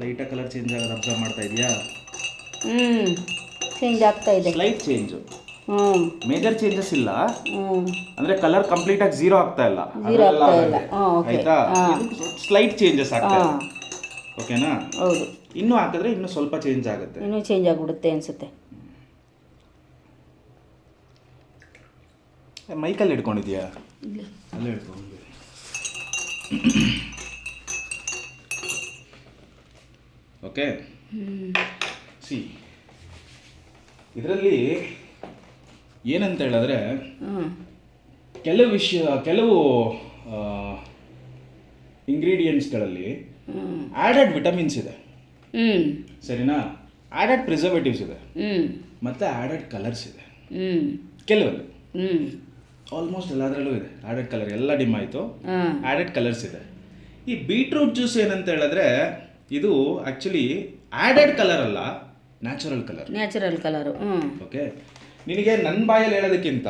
ಲೈಟಾಗಿ ಕಲರ್ ಚೇಂಜ್ ಆಗೋದು ಅಬ್ಸರ್ವ್ ಮಾಡ್ತಾ ಇದೆಯಾ? ಚೇಂಜ್ ಆಗ್ತಾ ಇದೆ, ಸ್ಲೈಟ್ ಚೇಂಜು. ಮೇಜರ್ ಚೇಂಜಸ್ ಇಲ್ಲ, ಅಂದ್ರೆ ಕಲರ್ ಕಂಪ್ಲೀಟ್ ಆಗಿ ಝೀರೋ ಆಗ್ತಾ ಇಲ್ಲ, ಆಯ್ತಾ? ಸ್ಲೈಟ್ ಚೇಂಜಸ್ ಆಗ್ತಾ ಇದೆ. ಓಕೆನಾ? ಹೌದು. ಇನ್ನೂ ಹಾಕಿದ್ರೆ ಇನ್ನೂ ಸ್ವಲ್ಪ ಚೇಂಜ್ ಆಗುತ್ತೆ, ಇನ್ನೂ ಚೇಂಜ್ ಆಗಿಬಿಡುತ್ತೆ ಅನ್ಸುತ್ತೆ. ಮೈಕಲ್ಲಿ ಹಿಡ್ಕೊಂಡಿದ್ಯಾ? ಇಲ್ಲಿ ಅಲ್ಲೇ ಹಿಡ್ಕೊಂಡು. ಓಕೆ, ಸಿ ಇದರಲ್ಲಿ ಏನಂತ ಹೇಳಿದ್ರೆ ಕೆಲವು ಇಂಗ್ರೀಡಿಯೆಂಟ್ಸ್ಗಳಲ್ಲಿ ಆ್ಯಡೆಡ್ ವಿಟಮಿನ್ಸ್ ಇದೆ, ಸರಿನಾ? ಆ್ಯಡೆಡ್ ಪ್ರಿಸರ್ವೇಟಿವ್ಸ್ ಇದೆ, ಮತ್ತು ಆ್ಯಡೆಡ್ ಕಲರ್ಸ್ ಇದೆ ಕೆಲವಲ್ಲಿ. ಆಲ್ಮೋಸ್ಟ್ ಎಲ್ಲದರಲ್ಲೂ ಇದೆ ಆ್ಯಡೆಡ್ ಕಲರ್. ಎಲ್ಲ ಡಿಮ್ ಆಯಿತು, ಆ್ಯಡೆಡ್ ಕಲರ್ಸ್ ಇದೆ. ಈ ಬೀಟ್ರೂಟ್ ಜ್ಯೂಸ್ ಏನಂತ ಹೇಳಿದ್ರೆ ಇದು ಆ್ಯಕ್ಚುಲಿ ಆ್ಯಡೆಡ್ ಕಲರ್ ಅಲ್ಲ, ನ್ಯಾಚುರಲ್ ಕಲರು. ಓಕೆ, ನಿನಗೆ ನನ್ನ ಬಾಯಲ್ಲಿ ಹೇಳೋದಕ್ಕಿಂತ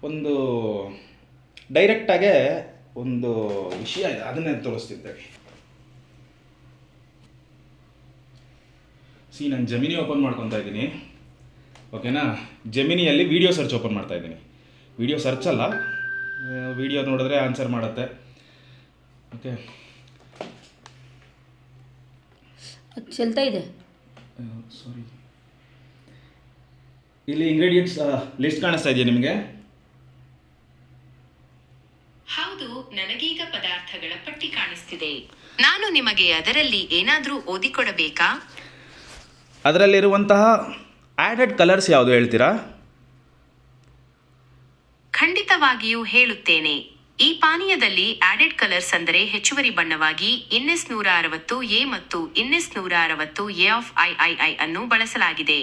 ಒಂದು ಡೈರೆಕ್ಟಾಗೆ ಒಂದು ವಿಷಯ ಇದೆ, ಅದನ್ನೇ ತೋರಿಸ್ತಿದ್ದೇವೆ. ನಾನು ಜೆಮಿನಿ ಓಪನ್ ಮಾಡ್ಕೊತಾ ಇದ್ದೀನಿ, ಓಕೆನಾ? ಜೆಮಿನಿಯಲ್ಲಿ ವಿಡಿಯೋ ಸರ್ಚ್ ಓಪನ್ ಮಾಡ್ತಾ ಇದ್ದೀನಿ. ವಿಡಿಯೋ ಸರ್ಚ್ ಅಲ್ಲ, ವಿಡಿಯೋ ನೋಡಿದ್ರೆ ಆನ್ಸರ್ ಮಾಡುತ್ತೆ. ಓಕೆ, ಚೆಲ್ತಾ ಇದೆ. ಸಾರಿ, ಇಲ್ಲಿ ಇಂಗ್ರೀಡಿಯೆಂಟ್ಸ್ ಲಿಸ್ಟ್ ಕಾಣಿಸ್ತಾ ಇದೆಯಾ ನಿಮಗೆ? ಹೌದು, ನನಗೀಗ ಪದಾರ್ಥಗಳ ಪಟ್ಟಿ ಕಾಣಿಸ್ತಿದೆ. ನಾನು ನಿಮಗೆ ಅದರಲ್ಲಿ ಏನಾದರೂ ಓದಿಕೊಡಬೇಕಾ? ಅದರಲ್ಲಿರುವಂತಹ ಆ್ಯಡೆಡ್ ಕಲರ್ಸ್ ಯಾವುದು ಹೇಳ್ತೀರಾ? ಖಂಡಿತವಾಗಿಯೂ ಹೇಳುತ್ತೇನೆ. ಈ ಪಾನೀಯದಲ್ಲಿ ಆಡೆಡ್ ಕಲರ್ಸ್ ಅಂದರೆ ಹೆಚ್ಚುವರಿ ಬಣ್ಣವಾಗಿ ಇನ್ನೆಸ್ 160 ಮತ್ತು ಇನ್ನೆಸ್ 160 ಆಫ್ III ಅನ್ನು ಬಳಸಲಾಗಿದೆ.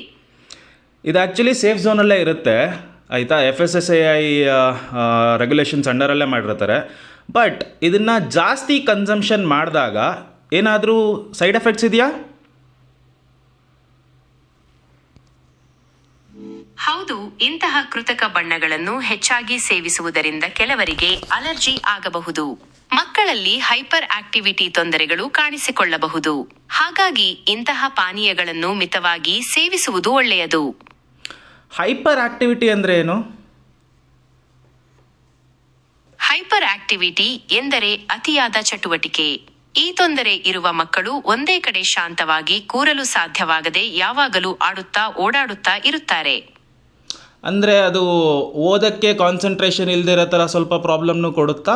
ಇದು ಆ್ಯಕ್ಚುಲಿ ಸೇಫ್ ಝೋನಲ್ಲೇ ಇರುತ್ತೆ, ಆಯಿತಾ? FSSAI ರೆಗ್ಯುಲೇಷನ್ಸ್ ಅಂಡರಲ್ಲೇ ಮಾಡಿರ್ತಾರೆ. ಬಟ್ ಇದನ್ನು ಜಾಸ್ತಿ ಕನ್ಸಂಪ್ಷನ್ ಮಾಡಿದಾಗ ಏನಾದರೂ ಸೈಡ್ ಎಫೆಕ್ಟ್ಸ್ ಇದೆಯಾ? ಹೌದು, ಇಂತಹ ಕೃತಕ ಬಣ್ಣಗಳನ್ನು ಹೆಚ್ಚಾಗಿ ಸೇವಿಸುವುದರಿಂದ ಕೆಲವರಿಗೆ ಅಲರ್ಜಿ ಆಗಬಹುದು. ಮಕ್ಕಳಲ್ಲಿ ಹೈಪರ್ ಆಕ್ಟಿವಿಟಿ ತೊಂದರೆಗಳು ಕಾಣಿಸಿಕೊಳ್ಳಬಹುದು. ಹಾಗಾಗಿ ಇಂತಹ ಪಾನೀಯಗಳನ್ನು ಮಿತವಾಗಿ ಸೇವಿಸುವುದು ಒಳ್ಳೆಯದು. ಹೈಪರ್ ಆಕ್ಟಿವಿಟಿ ಅಂದರೆ ಏನು? ಹೈಪರ್ ಆಕ್ಟಿವಿಟಿ ಎಂದರೆ ಅತಿಯಾದ ಚಟುವಟಿಕೆ. ಈ ತೊಂದರೆ ಇರುವ ಮಕ್ಕಳು ಒಂದೇ ಕಡೆ ಶಾಂತವಾಗಿ ಕೂರಲು ಸಾಧ್ಯವಾಗದೆ ಯಾವಾಗಲೂ ಆಡುತ್ತಾ ಓಡಾಡುತ್ತಾ ಇರುತ್ತಾರೆ. ಅಂದರೆ ಅದು ಓದಕ್ಕೆ ಕಾನ್ಸಂಟ್ರೇಷನ್ ಇಲ್ಲದಿರೋ ಥರ ಸ್ವಲ್ಪ ಪ್ರಾಬ್ಲಮ್ನು ಕೊಡುತ್ತಾ?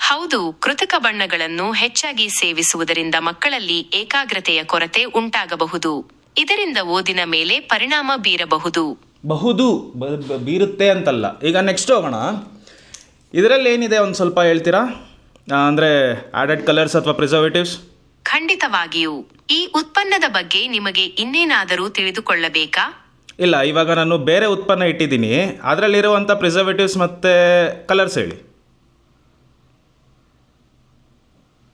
ಹೌದು, ಕೃತಕ ಬಣ್ಣಗಳನ್ನು ಹೆಚ್ಚಾಗಿ ಸೇವಿಸುವುದರಿಂದ ಮಕ್ಕಳಲ್ಲಿ ಏಕಾಗ್ರತೆಯ ಕೊರತೆ ಉಂಟಾಗಬಹುದು. ಇದರಿಂದ ಓದಿನ ಮೇಲೆ ಪರಿಣಾಮ ಬೀರಬಹುದು. ಬೀರುತ್ತೆ ಅಂತಲ್ಲ. ಈಗ ನೆಕ್ಸ್ಟ್ ಹೋಗೋಣ. ಇದರಲ್ಲಿ ಏನಿದೆ ಒಂದು ಸ್ವಲ್ಪ ಹೇಳ್ತೀರಾ? ಅಂದರೆ ಆ್ಯಡೆಡ್ ಕಲರ್ಸ್ ಅಥವಾ ಪ್ರಿಸರ್ವೇಟಿವ್ಸ್? ಖಂಡಿತವಾಗಿಯೂ. ಈ ಉತ್ಪನ್ನದ ಬಗ್ಗೆ ನಿಮಗೆ ಇನ್ನೇನಾದರೂ ತಿಳಿದುಕೊಳ್ಳಬೇಕಾ? ಇಲ್ಲ, ಇವಾಗ ನಾನು ಬೇರೆ ಉತ್ಪನ್ನ ಇಟ್ಟಿದ್ದೀನಿ, ಅದರಲ್ಲಿರುವಂಥ ಪ್ರಿಸರ್ವೇಟಿವ್ಸ್ ಮತ್ತು ಕಲರ್ಸ್ ಹೇಳಿ.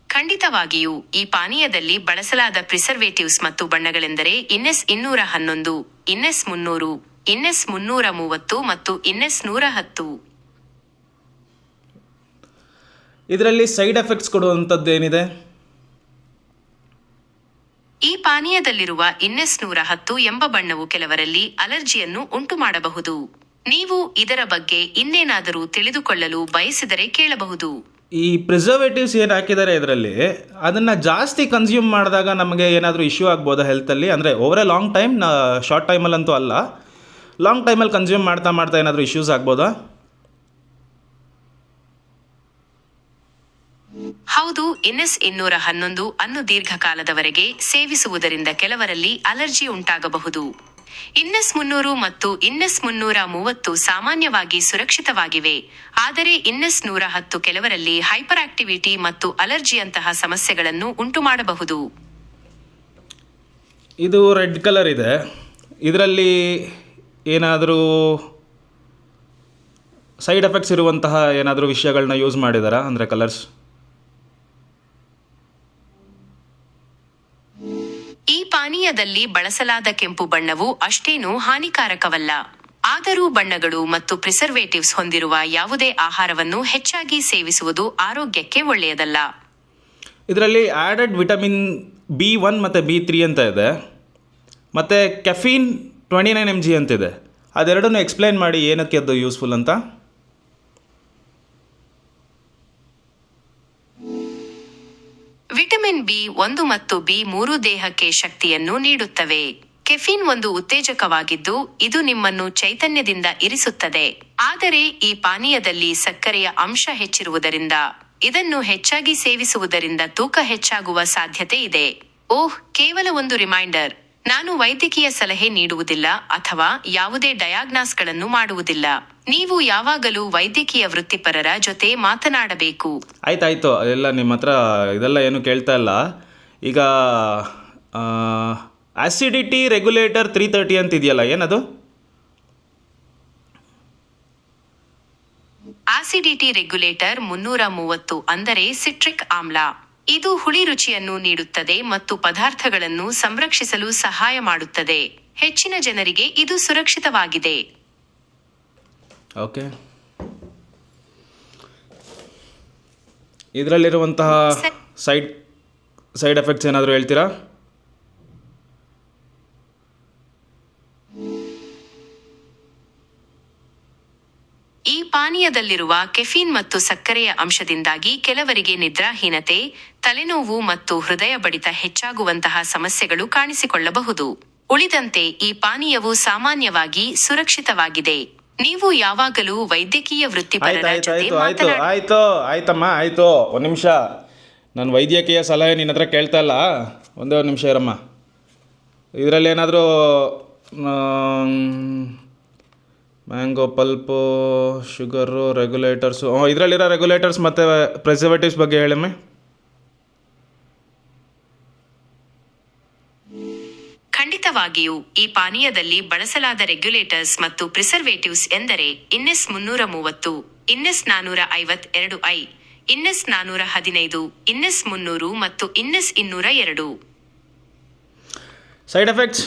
ಖಂಡಿತವಾಗಿಯೂ. ಈ ಪಾನೀಯದಲ್ಲಿ ಬಳಸಲಾದ ಪ್ರಿಸರ್ವೇಟಿವ್ಸ್ ಮತ್ತು ಬಣ್ಣಗಳೆಂದರೆ ಇನ್ನೆಸ್ 211, ಇನ್ನೆಸ್ 300, ಇನ್ನೆಸ್ 330 ಮತ್ತು ಇನ್ನೆಸ್ 110. ಇದರಲ್ಲಿ ಸೈಡ್ ಎಫೆಕ್ಟ್ಸ್ ಕೊಡುವಂಥದ್ದು ಏನಿದೆ? ಈ ಪಾನೀಯದಲ್ಲಿರುವ ಇನ್ನೆಸ್ 110 ಎಂಬ ಬಣ್ಣವು ಕೆಲವರಲ್ಲಿ ಅಲರ್ಜಿಯನ್ನು ಉಂಟು ಮಾಡಬಹುದು. ನೀವು ಇದರ ಬಗ್ಗೆ ಇನ್ನೇನಾದರೂ ತಿಳಿದುಕೊಳ್ಳಲು ಬಯಸಿದರೆ ಕೇಳಬಹುದು. ಈ ಪ್ರಿಸರ್ವೇಟಿವ್ಸ್ ಏನು ಹಾಕಿದ್ದಾರೆ ಇದರಲ್ಲಿ, ಅದನ್ನು ಜಾಸ್ತಿ ಕನ್ಸ್ಯೂಮ್ ಮಾಡಿದಾಗ ನಮಗೆ ಏನಾದರೂ ಇಶ್ಯೂ ಆಗ್ಬೋದಾ ಹೆಲ್ತಲ್ಲಿ? ಅಂದರೆ over a long time, short ಟೈಮಲ್ಲಂತೂ ಅಲ್ಲ, ಲಾಂಗ್ ಟೈಮಲ್ಲಿ ಕನ್ಸ್ಯೂಮ್ ಮಾಡ್ತಾ ಏನಾದರೂ ಇಶ್ಯೂಸ್ ಆಗ್ಬೋದಾ? ಹೌದು, ಇನ್ನೆಸ್ 211 ಅನ್ನು ದೀರ್ಘಕಾಲದವರೆಗೆ ಸೇವಿಸುವುದರಿಂದ ಕೆಲವರಲ್ಲಿ ಅಲರ್ಜಿ ಉಂಟಾಗಬಹುದು. ಇನ್ನೆಸ್ 300 ಮತ್ತು ಇನ್ನೆಸ್ 330 ಸಾಮಾನ್ಯವಾಗಿ ಸುರಕ್ಷಿತವಾಗಿವೆ, ಆದರೆ ಇನ್ನೆಸ್ 110 ಕೆಲವರಲ್ಲಿ ಹೈಪರ್ ಆಕ್ಟಿವಿಟಿ ಮತ್ತು ಅಲರ್ಜಿಯಂತಹ ಸಮಸ್ಯೆಗಳನ್ನು ಉಂಟುಮಾಡಬಹುದು. ಇದು ರೆಡ್ ಕಲರ್ ಇದೆ, ಇದರಲ್ಲಿ ಏನಾದರೂ ಸೈಡ್ ಎಫೆಕ್ಟ್ಸ್ ಇರುವಂತಹ ಏನಾದರೂ ವಿಷಯಗಳನ್ನ ಯೂಸ್ ಮಾಡಿದಾರಾ? ಅಂದರೆ ಕಲರ್ಸ್? ಈ ಪಾನೀಯದಲ್ಲಿ ಬಳಸಲಾದ ಕೆಂಪು ಬಣ್ಣವು ಅಷ್ಟೇನೂ ಹಾನಿಕಾರಕವಲ್ಲ. ಆದರೂ ಬಣ್ಣಗಳು ಮತ್ತು ಪ್ರಿಸರ್ವೇಟಿವ್ಸ್ ಹೊಂದಿರುವ ಯಾವುದೇ ಆಹಾರವನ್ನು ಹೆಚ್ಚಾಗಿ ಸೇವಿಸುವುದು ಆರೋಗ್ಯಕ್ಕೆ ಒಳ್ಳೆಯದಲ್ಲ. ಇದರಲ್ಲಿ ಆ್ಯಡೆಡ್ ವಿಟಮಿನ್ B1 ಮತ್ತು B3 ಅಂತ ಇದೆ, ಮತ್ತು ಕೆಫೀನ್ 29 mg ಅಂತಿದೆ. ಅದೆರಡನ್ನು ಎಕ್ಸ್ಪ್ಲೈನ್ ಮಾಡಿ ಏನಕ್ಕೆ ಅದು ಯೂಸ್ಫುಲ್ ಅಂತ. ವಿಟಮಿನ್ B1 ಮತ್ತು B3 ದೇಹಕ್ಕೆ ಶಕ್ತಿಯನ್ನು ನೀಡುತ್ತವೆ. ಕೆಫೀನ್ ಒಂದು ಉತ್ತೇಜಕವಾಗಿದ್ದು ಇದು ನಿಮ್ಮನ್ನು ಚೈತನ್ಯದಿಂದ ಇರಿಸುತ್ತದೆ. ಆದರೆ ಈ ಪಾನೀಯದಲ್ಲಿ ಸಕ್ಕರೆಯ ಅಂಶ ಹೆಚ್ಚಿರುವುದರಿಂದ ಇದನ್ನು ಹೆಚ್ಚಾಗಿ ಸೇವಿಸುವುದರಿಂದ ತೂಕ ಹೆಚ್ಚಾಗುವ ಸಾಧ್ಯತೆ ಇದೆ. ಓಹ್, ಕೇವಲ ಒಂದು ರಿಮೈಂಡರ್, ನಾನು ವೈದ್ಯಕೀಯ ಸಲಹೆ ನೀಡುವುದಿಲ್ಲ ಅಥವಾ ಯಾವುದೇ ಡಯಾಗ್ನಾಸ್ಗಳನ್ನು ಮಾಡುವುದಿಲ್ಲ. ನೀವು ಯಾವಾಗಲೂ ವೈದ್ಯಕೀಯ ವೃತ್ತಿಪರರ ಜೊತೆ ಮಾತನಾಡಬೇಕು. ಆಯ್ತಾಯ್ತು, ಅದೆಲ್ಲ ನಿಮ್ಮ ಹತ್ರ ಇದೆಲ್ಲ ಏನು ಕೇಳ್ತಾ ಇಲ್ಲ. ಈಗ ಆಸಿಡಿಟಿ ರೆಗ್ಯುಲೇಟರ್ 330 ಅಂತ ಇದೆಯಲ್ಲ, ಏನದು? ಆಸಿಡಿಟಿ ರೆಗ್ಯುಲೇಟರ್ 330 ಅಂದರೆ ಸಿಟ್ರಿಕ್ ಆಮ್ಲ. ಇದು ಹುಳಿ ರುಚಿಯನ್ನು ನೀಡುತ್ತದೆ ಮತ್ತು ಪದಾರ್ಥಗಳನ್ನು ಸಂರಕ್ಷಿಸಲು ಸಹಾಯ ಮಾಡುತ್ತದೆ. ಹೆಚ್ಚಿನ ಜನರಿಗೆ ಇದು ಸುರಕ್ಷಿತವಾಗಿದೆ. ಓಕೆ, ಇದರಲ್ಲಿರುವಂತಹ ಸೈಡ್ ಎಫೆಕ್ಟ್ಸ್ ಏನಾದರೂ ಹೇಳ್ತೀರಾ? ಈ ಪಾನೀಯದಲ್ಲಿರುವ ಕೆಫೀನ್ ಮತ್ತು ಸಕ್ಕರೆಯ ಅಂಶದಿಂದಾಗಿ ಕೆಲವರಿಗೆ ನಿದ್ರಾಹೀನತೆ, ತಲೆನೋವು ಮತ್ತು ಹೃದಯ ಬಡಿತ ಹೆಚ್ಚಾಗುವಂತಹ ಸಮಸ್ಯೆಗಳು ಕಾಣಿಸಿಕೊಳ್ಳಬಹುದು. ಉಳಿದಂತೆ ಈ ಪಾನೀಯವು ಸಾಮಾನ್ಯವಾಗಿ ಸುರಕ್ಷಿತವಾಗಿದೆ. ನೀವು ಯಾವಾಗಲೂ ವೈದ್ಯಕೀಯ ವೃತ್ತಿಪರರ ಜೊತೆ ಆಯ್ತಮ್ಮ, ಆಯಿತು. ಒಂದು ನಿಮಿಷ, ನಾನು ವೈದ್ಯಕೀಯ ಸಲಹೆ ನಿನ್ನ ಹತ್ರ ಕೇಳ್ತಾ ಇಲ್ಲ. ಒಂದೇ ಒಂದು ನಿಮಿಷ ಇರಮ್ಮ. ಇದರಲ್ಲಿ ಏನಾದರೂ ಮ್ಯಾಂಗೋ ಪಲ್ಪು, ಶುಗರು, ರೆಗ್ಯುಲೇಟರ್ಸು, ಇದರಲ್ಲಿರೋ ರೆಗ್ಯುಲೇಟರ್ಸ್ ಮತ್ತು ಪ್ರಿಸರ್ವೇಟಿವ್ಸ್ ಬಗ್ಗೆ ಹೇಳಮ್ಮೆ. ಖಂಡಿತವಾಗಿಯೂ ಈ ಪಾನೀಯದಲ್ಲಿ ಬಳಸಲಾದ ರೆಗ್ಯುಲೇಟರ್ಸ್ ಮತ್ತು ಪ್ರಿಸರ್ವೇಟಿವ್ಸ್ ಎಂದರೆ ಇನ್ನೆಸ್ 330, ಇನ್ನೆಸ್ 452i, ಇನ್ನೆಸ್ 415, ಇನ್ನೆಸ್ 300 ಮತ್ತು ಇನ್ನೆಸ್ 202. Side effects?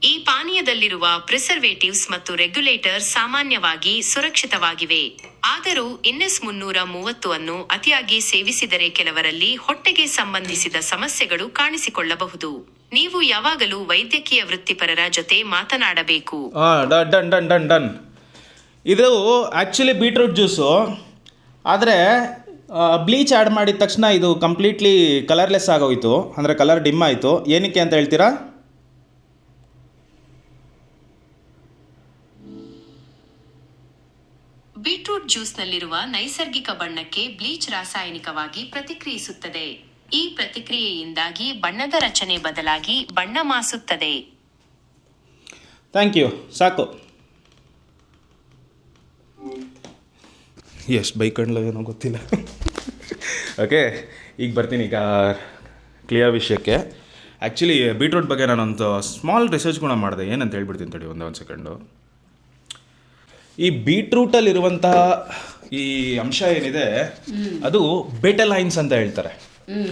ಈ ಪಾನೀಯದಲ್ಲಿರುವ ಪ್ರಿಸರ್ವೇಟಿವ್ಸ್ ಮತ್ತು ರೆಗ್ಯುಲೇಟರ್ ಸಾಮಾನ್ಯವಾಗಿ ಸುರಕ್ಷಿತವಾಗಿವೆ. ಆದರೂ ಇನ್ನೆಸ್ 330 ಅನ್ನು ಅತಿಯಾಗಿ ಸೇವಿಸಿದರೆ ಕೆಲವರಲ್ಲಿ ಹೊಟ್ಟೆಗೆ ಸಂಬಂಧಿಸಿದ ಸಮಸ್ಯೆಗಳು ಕಾಣಿಸಿಕೊಳ್ಳಬಹುದು. ನೀವು ಯಾವಾಗಲೂ ವೈದ್ಯಕೀಯ ವೃತ್ತಿಪರರ ಜೊತೆ ಮಾತನಾಡಬೇಕು. ಡನ್. ಇದು ಆ್ಯಕ್ಚುಲಿ ಬೀಟ್ರೂಟ್ ಜ್ಯೂಸು, ಆದರೆ ಬ್ಲೀಚ್ ಆ್ಯಡ್ ಮಾಡಿದ ತಕ್ಷಣ ಇದು ಕಂಪ್ಲೀಟ್ಲಿ ಕಲರ್ಲೆಸ್ ಆಗೋಯಿತು, ಅಂದರೆ ಕಲರ್ ಡಿಮ್ ಆಯಿತು. ಏನಕ್ಕೆ ಅಂತ ಹೇಳ್ತೀರಾ? ಬೀಟ್ರೂಟ್ ಜ್ಯೂಸ್ನಲ್ಲಿರುವ ನೈಸರ್ಗಿಕ ಬಣ್ಣಕ್ಕೆ ಬ್ಲೀಚ್ ರಾಸಾಯನಿಕವಾಗಿ ಪ್ರತಿಕ್ರಿಯಿಸುತ್ತದೆ. ಈ ಪ್ರತಿಕ್ರಿಯೆಯಿಂದಾಗಿ ಬಣ್ಣದ ರಚನೆ ಬದಲಾಗಿ ಬಣ್ಣ ಮಾಸುತ್ತದೆ. ಥ್ಯಾಂಕ್ ಯು, ಸಾಕು. ಎಷ್ಟು ಬೈಕಂಡ್ಲ ಏನೋ ಗೊತ್ತಿಲ್ಲ. ಓಕೆ, ಈಗ ಬರ್ತೀನಿ ಈಗ ಕ್ಲಿಯರ್ ವಿಷಯಕ್ಕೆ. ಆ್ಯಕ್ಚುಲಿ ಬೀಟ್ರೂಟ್ ಬಗ್ಗೆ ನಾನೊಂದು ಸ್ಮಾಲ್ ರಿಸರ್ಚ್ ಕೂಡ ಮಾಡಿದೆ. ಏನಂತ ಹೇಳ್ಬಿಡ್ತೀನಿ ತಡಿ ಒಂದು ಸೆಕೆಂಡು. ಈ ಬೀಟ್ರೂಟಲ್ಲಿರುವಂತಹ ಈ ಅಂಶ ಏನಿದೆ ಅದು ಬೆಟಲೈನ್ಸ್ ಅಂತ ಹೇಳ್ತಾರೆ.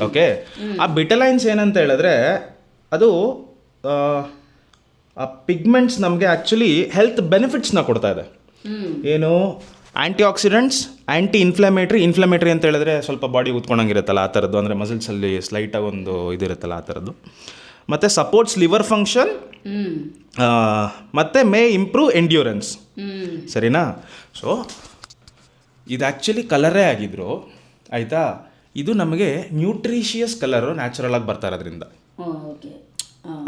ಓಕೆ, ಆ ಬೆಟಲೈನ್ಸ್ ಏನಂತ ಹೇಳಿದ್ರೆ ಅದು ಆ ಪಿಗ್ಮೆಂಟ್ಸ್ ನಮಗೆ ಆ್ಯಕ್ಚುಲಿ ಹೆಲ್ತ್ ಬೆನಿಫಿಟ್ಸ್ನ ಕೊಡ್ತಾ ಇದೆ. ಏನು? ಆ್ಯಂಟಿ ಆಕ್ಸಿಡೆಂಟ್ಸ್, ಆ್ಯಂಟಿ ಇನ್ಫ್ಲಮೇಟ್ರಿ ಅಂತ ಹೇಳಿದ್ರೆ ಸ್ವಲ್ಪ ಬಾಡಿ ಕೂತ್ಕೊಂಡಂಗಿರುತ್ತಲ್ಲ ಆ ಥರದ್ದು, ಅಂದರೆ ಮಸಲ್ಸಲ್ಲಿ ಸ್ಲೈಟಾಗಿ ಒಂದು ಇದಿರುತ್ತಲ್ಲ ಆ ಥರದ್ದು. ಮತ್ತು ಸಪೋರ್ಟ್ಸ್ ಲಿವರ್ ಫಂಕ್ಷನ್, ಮತ್ತು ಮೇ ಇಂಪ್ರೂವ್ ಎಂಡ್ಯೂರೆನ್ಸ್. ಸರಿನಾ? ಸೊ ಇದು ಆ್ಯಕ್ಚುಲಿ ಕಲರೇ ಆಗಿದ್ರು, ಆಯಿತಾ? ಇದು ನಮಗೆ ನ್ಯೂಟ್ರಿಷಿಯಸ್ ಕಲರು ನ್ಯಾಚುರಲ್ ಆಗಿ ಬರ್ತಾ ಇರೋದ್ರಿಂದ.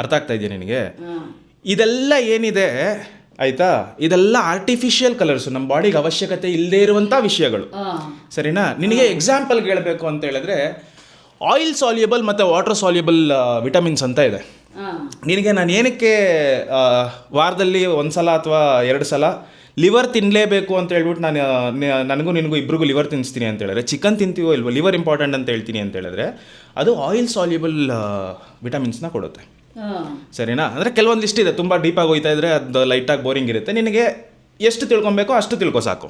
ಅರ್ಥ ಆಗ್ತಾ ಇದೆಯಾ ನಿನಗೆ? ಇದೆಲ್ಲ ಏನಿದೆ ಆಯಿತಾ, ಇದೆಲ್ಲ ಆರ್ಟಿಫಿಷಿಯಲ್ ಕಲರ್ಸು, ನಮ್ಮ ಬಾಡಿಗೆ ಅವಶ್ಯಕತೆ ಇಲ್ಲದೇ ಇರುವಂಥ ವಿಷಯಗಳು. ಸರಿನಾ? ನಿನಗೆ ಎಕ್ಸಾಂಪಲ್ಗೆ ಹೇಳಬೇಕು ಅಂತ ಹೇಳಿದ್ರೆ ಆಯಿಲ್ ಸಾಲ್ಯುಬಲ್ ಮತ್ತು ವಾಟರ್ ಸಾಲ್ಯುಬಲ್ ವಿಟಮಿನ್ಸ್ ಅಂತ ಇದೆ. ನಿನಗೆ ನಾನು ಏನಕ್ಕೆ ವಾರದಲ್ಲಿ 1 ಸಲ ಅಥವಾ 2 ಸಲ ಲಿವರ್ ತಿನ್ನಲೇಬೇಕು ಅಂತ ಹೇಳ್ಬಿಟ್ಟು ನನಗೂ ನಿನಗೂ ಇಬ್ರಿಗೂ ಲಿವರ್ ತಿನ್ನಿಸ್ತೀನಿ ಅಂತ ಹೇಳಿದ್ರೆ, ಚಿಕನ್ ತಿಂತೀವೋ ಇಲ್ವೋ, ಲಿವರ್ ಇಂಪಾರ್ಟೆಂಟ್ ಅಂತ ಹೇಳ್ತೀನಿ ಅಂತ ಹೇಳಿದ್ರೆ ಅದು ಆಯಿಲ್ ಸಾಲ್ಯುಬಲ್ ವಿಟಮಿನ್ಸ್ನ ಕೊಡುತ್ತೆ. ಸರಿನಾ? ಅಂದರೆ ಕೆಲವೊಂದು ಲಿಸ್ಟ್ ಇದೆ, ತುಂಬ ಡೀಪಾಗಿ ಹೋಗ್ತಾ ಇದ್ದರೆ ಅದು ಲೈಟಾಗಿ ಬೋರಿಂಗ್ ಇರುತ್ತೆ. ನಿನಗೆ ಎಷ್ಟು ತಿಳ್ಕೊಬೇಕೋ ಅಷ್ಟು ತಿಳ್ಕೊ ಸಾಕು.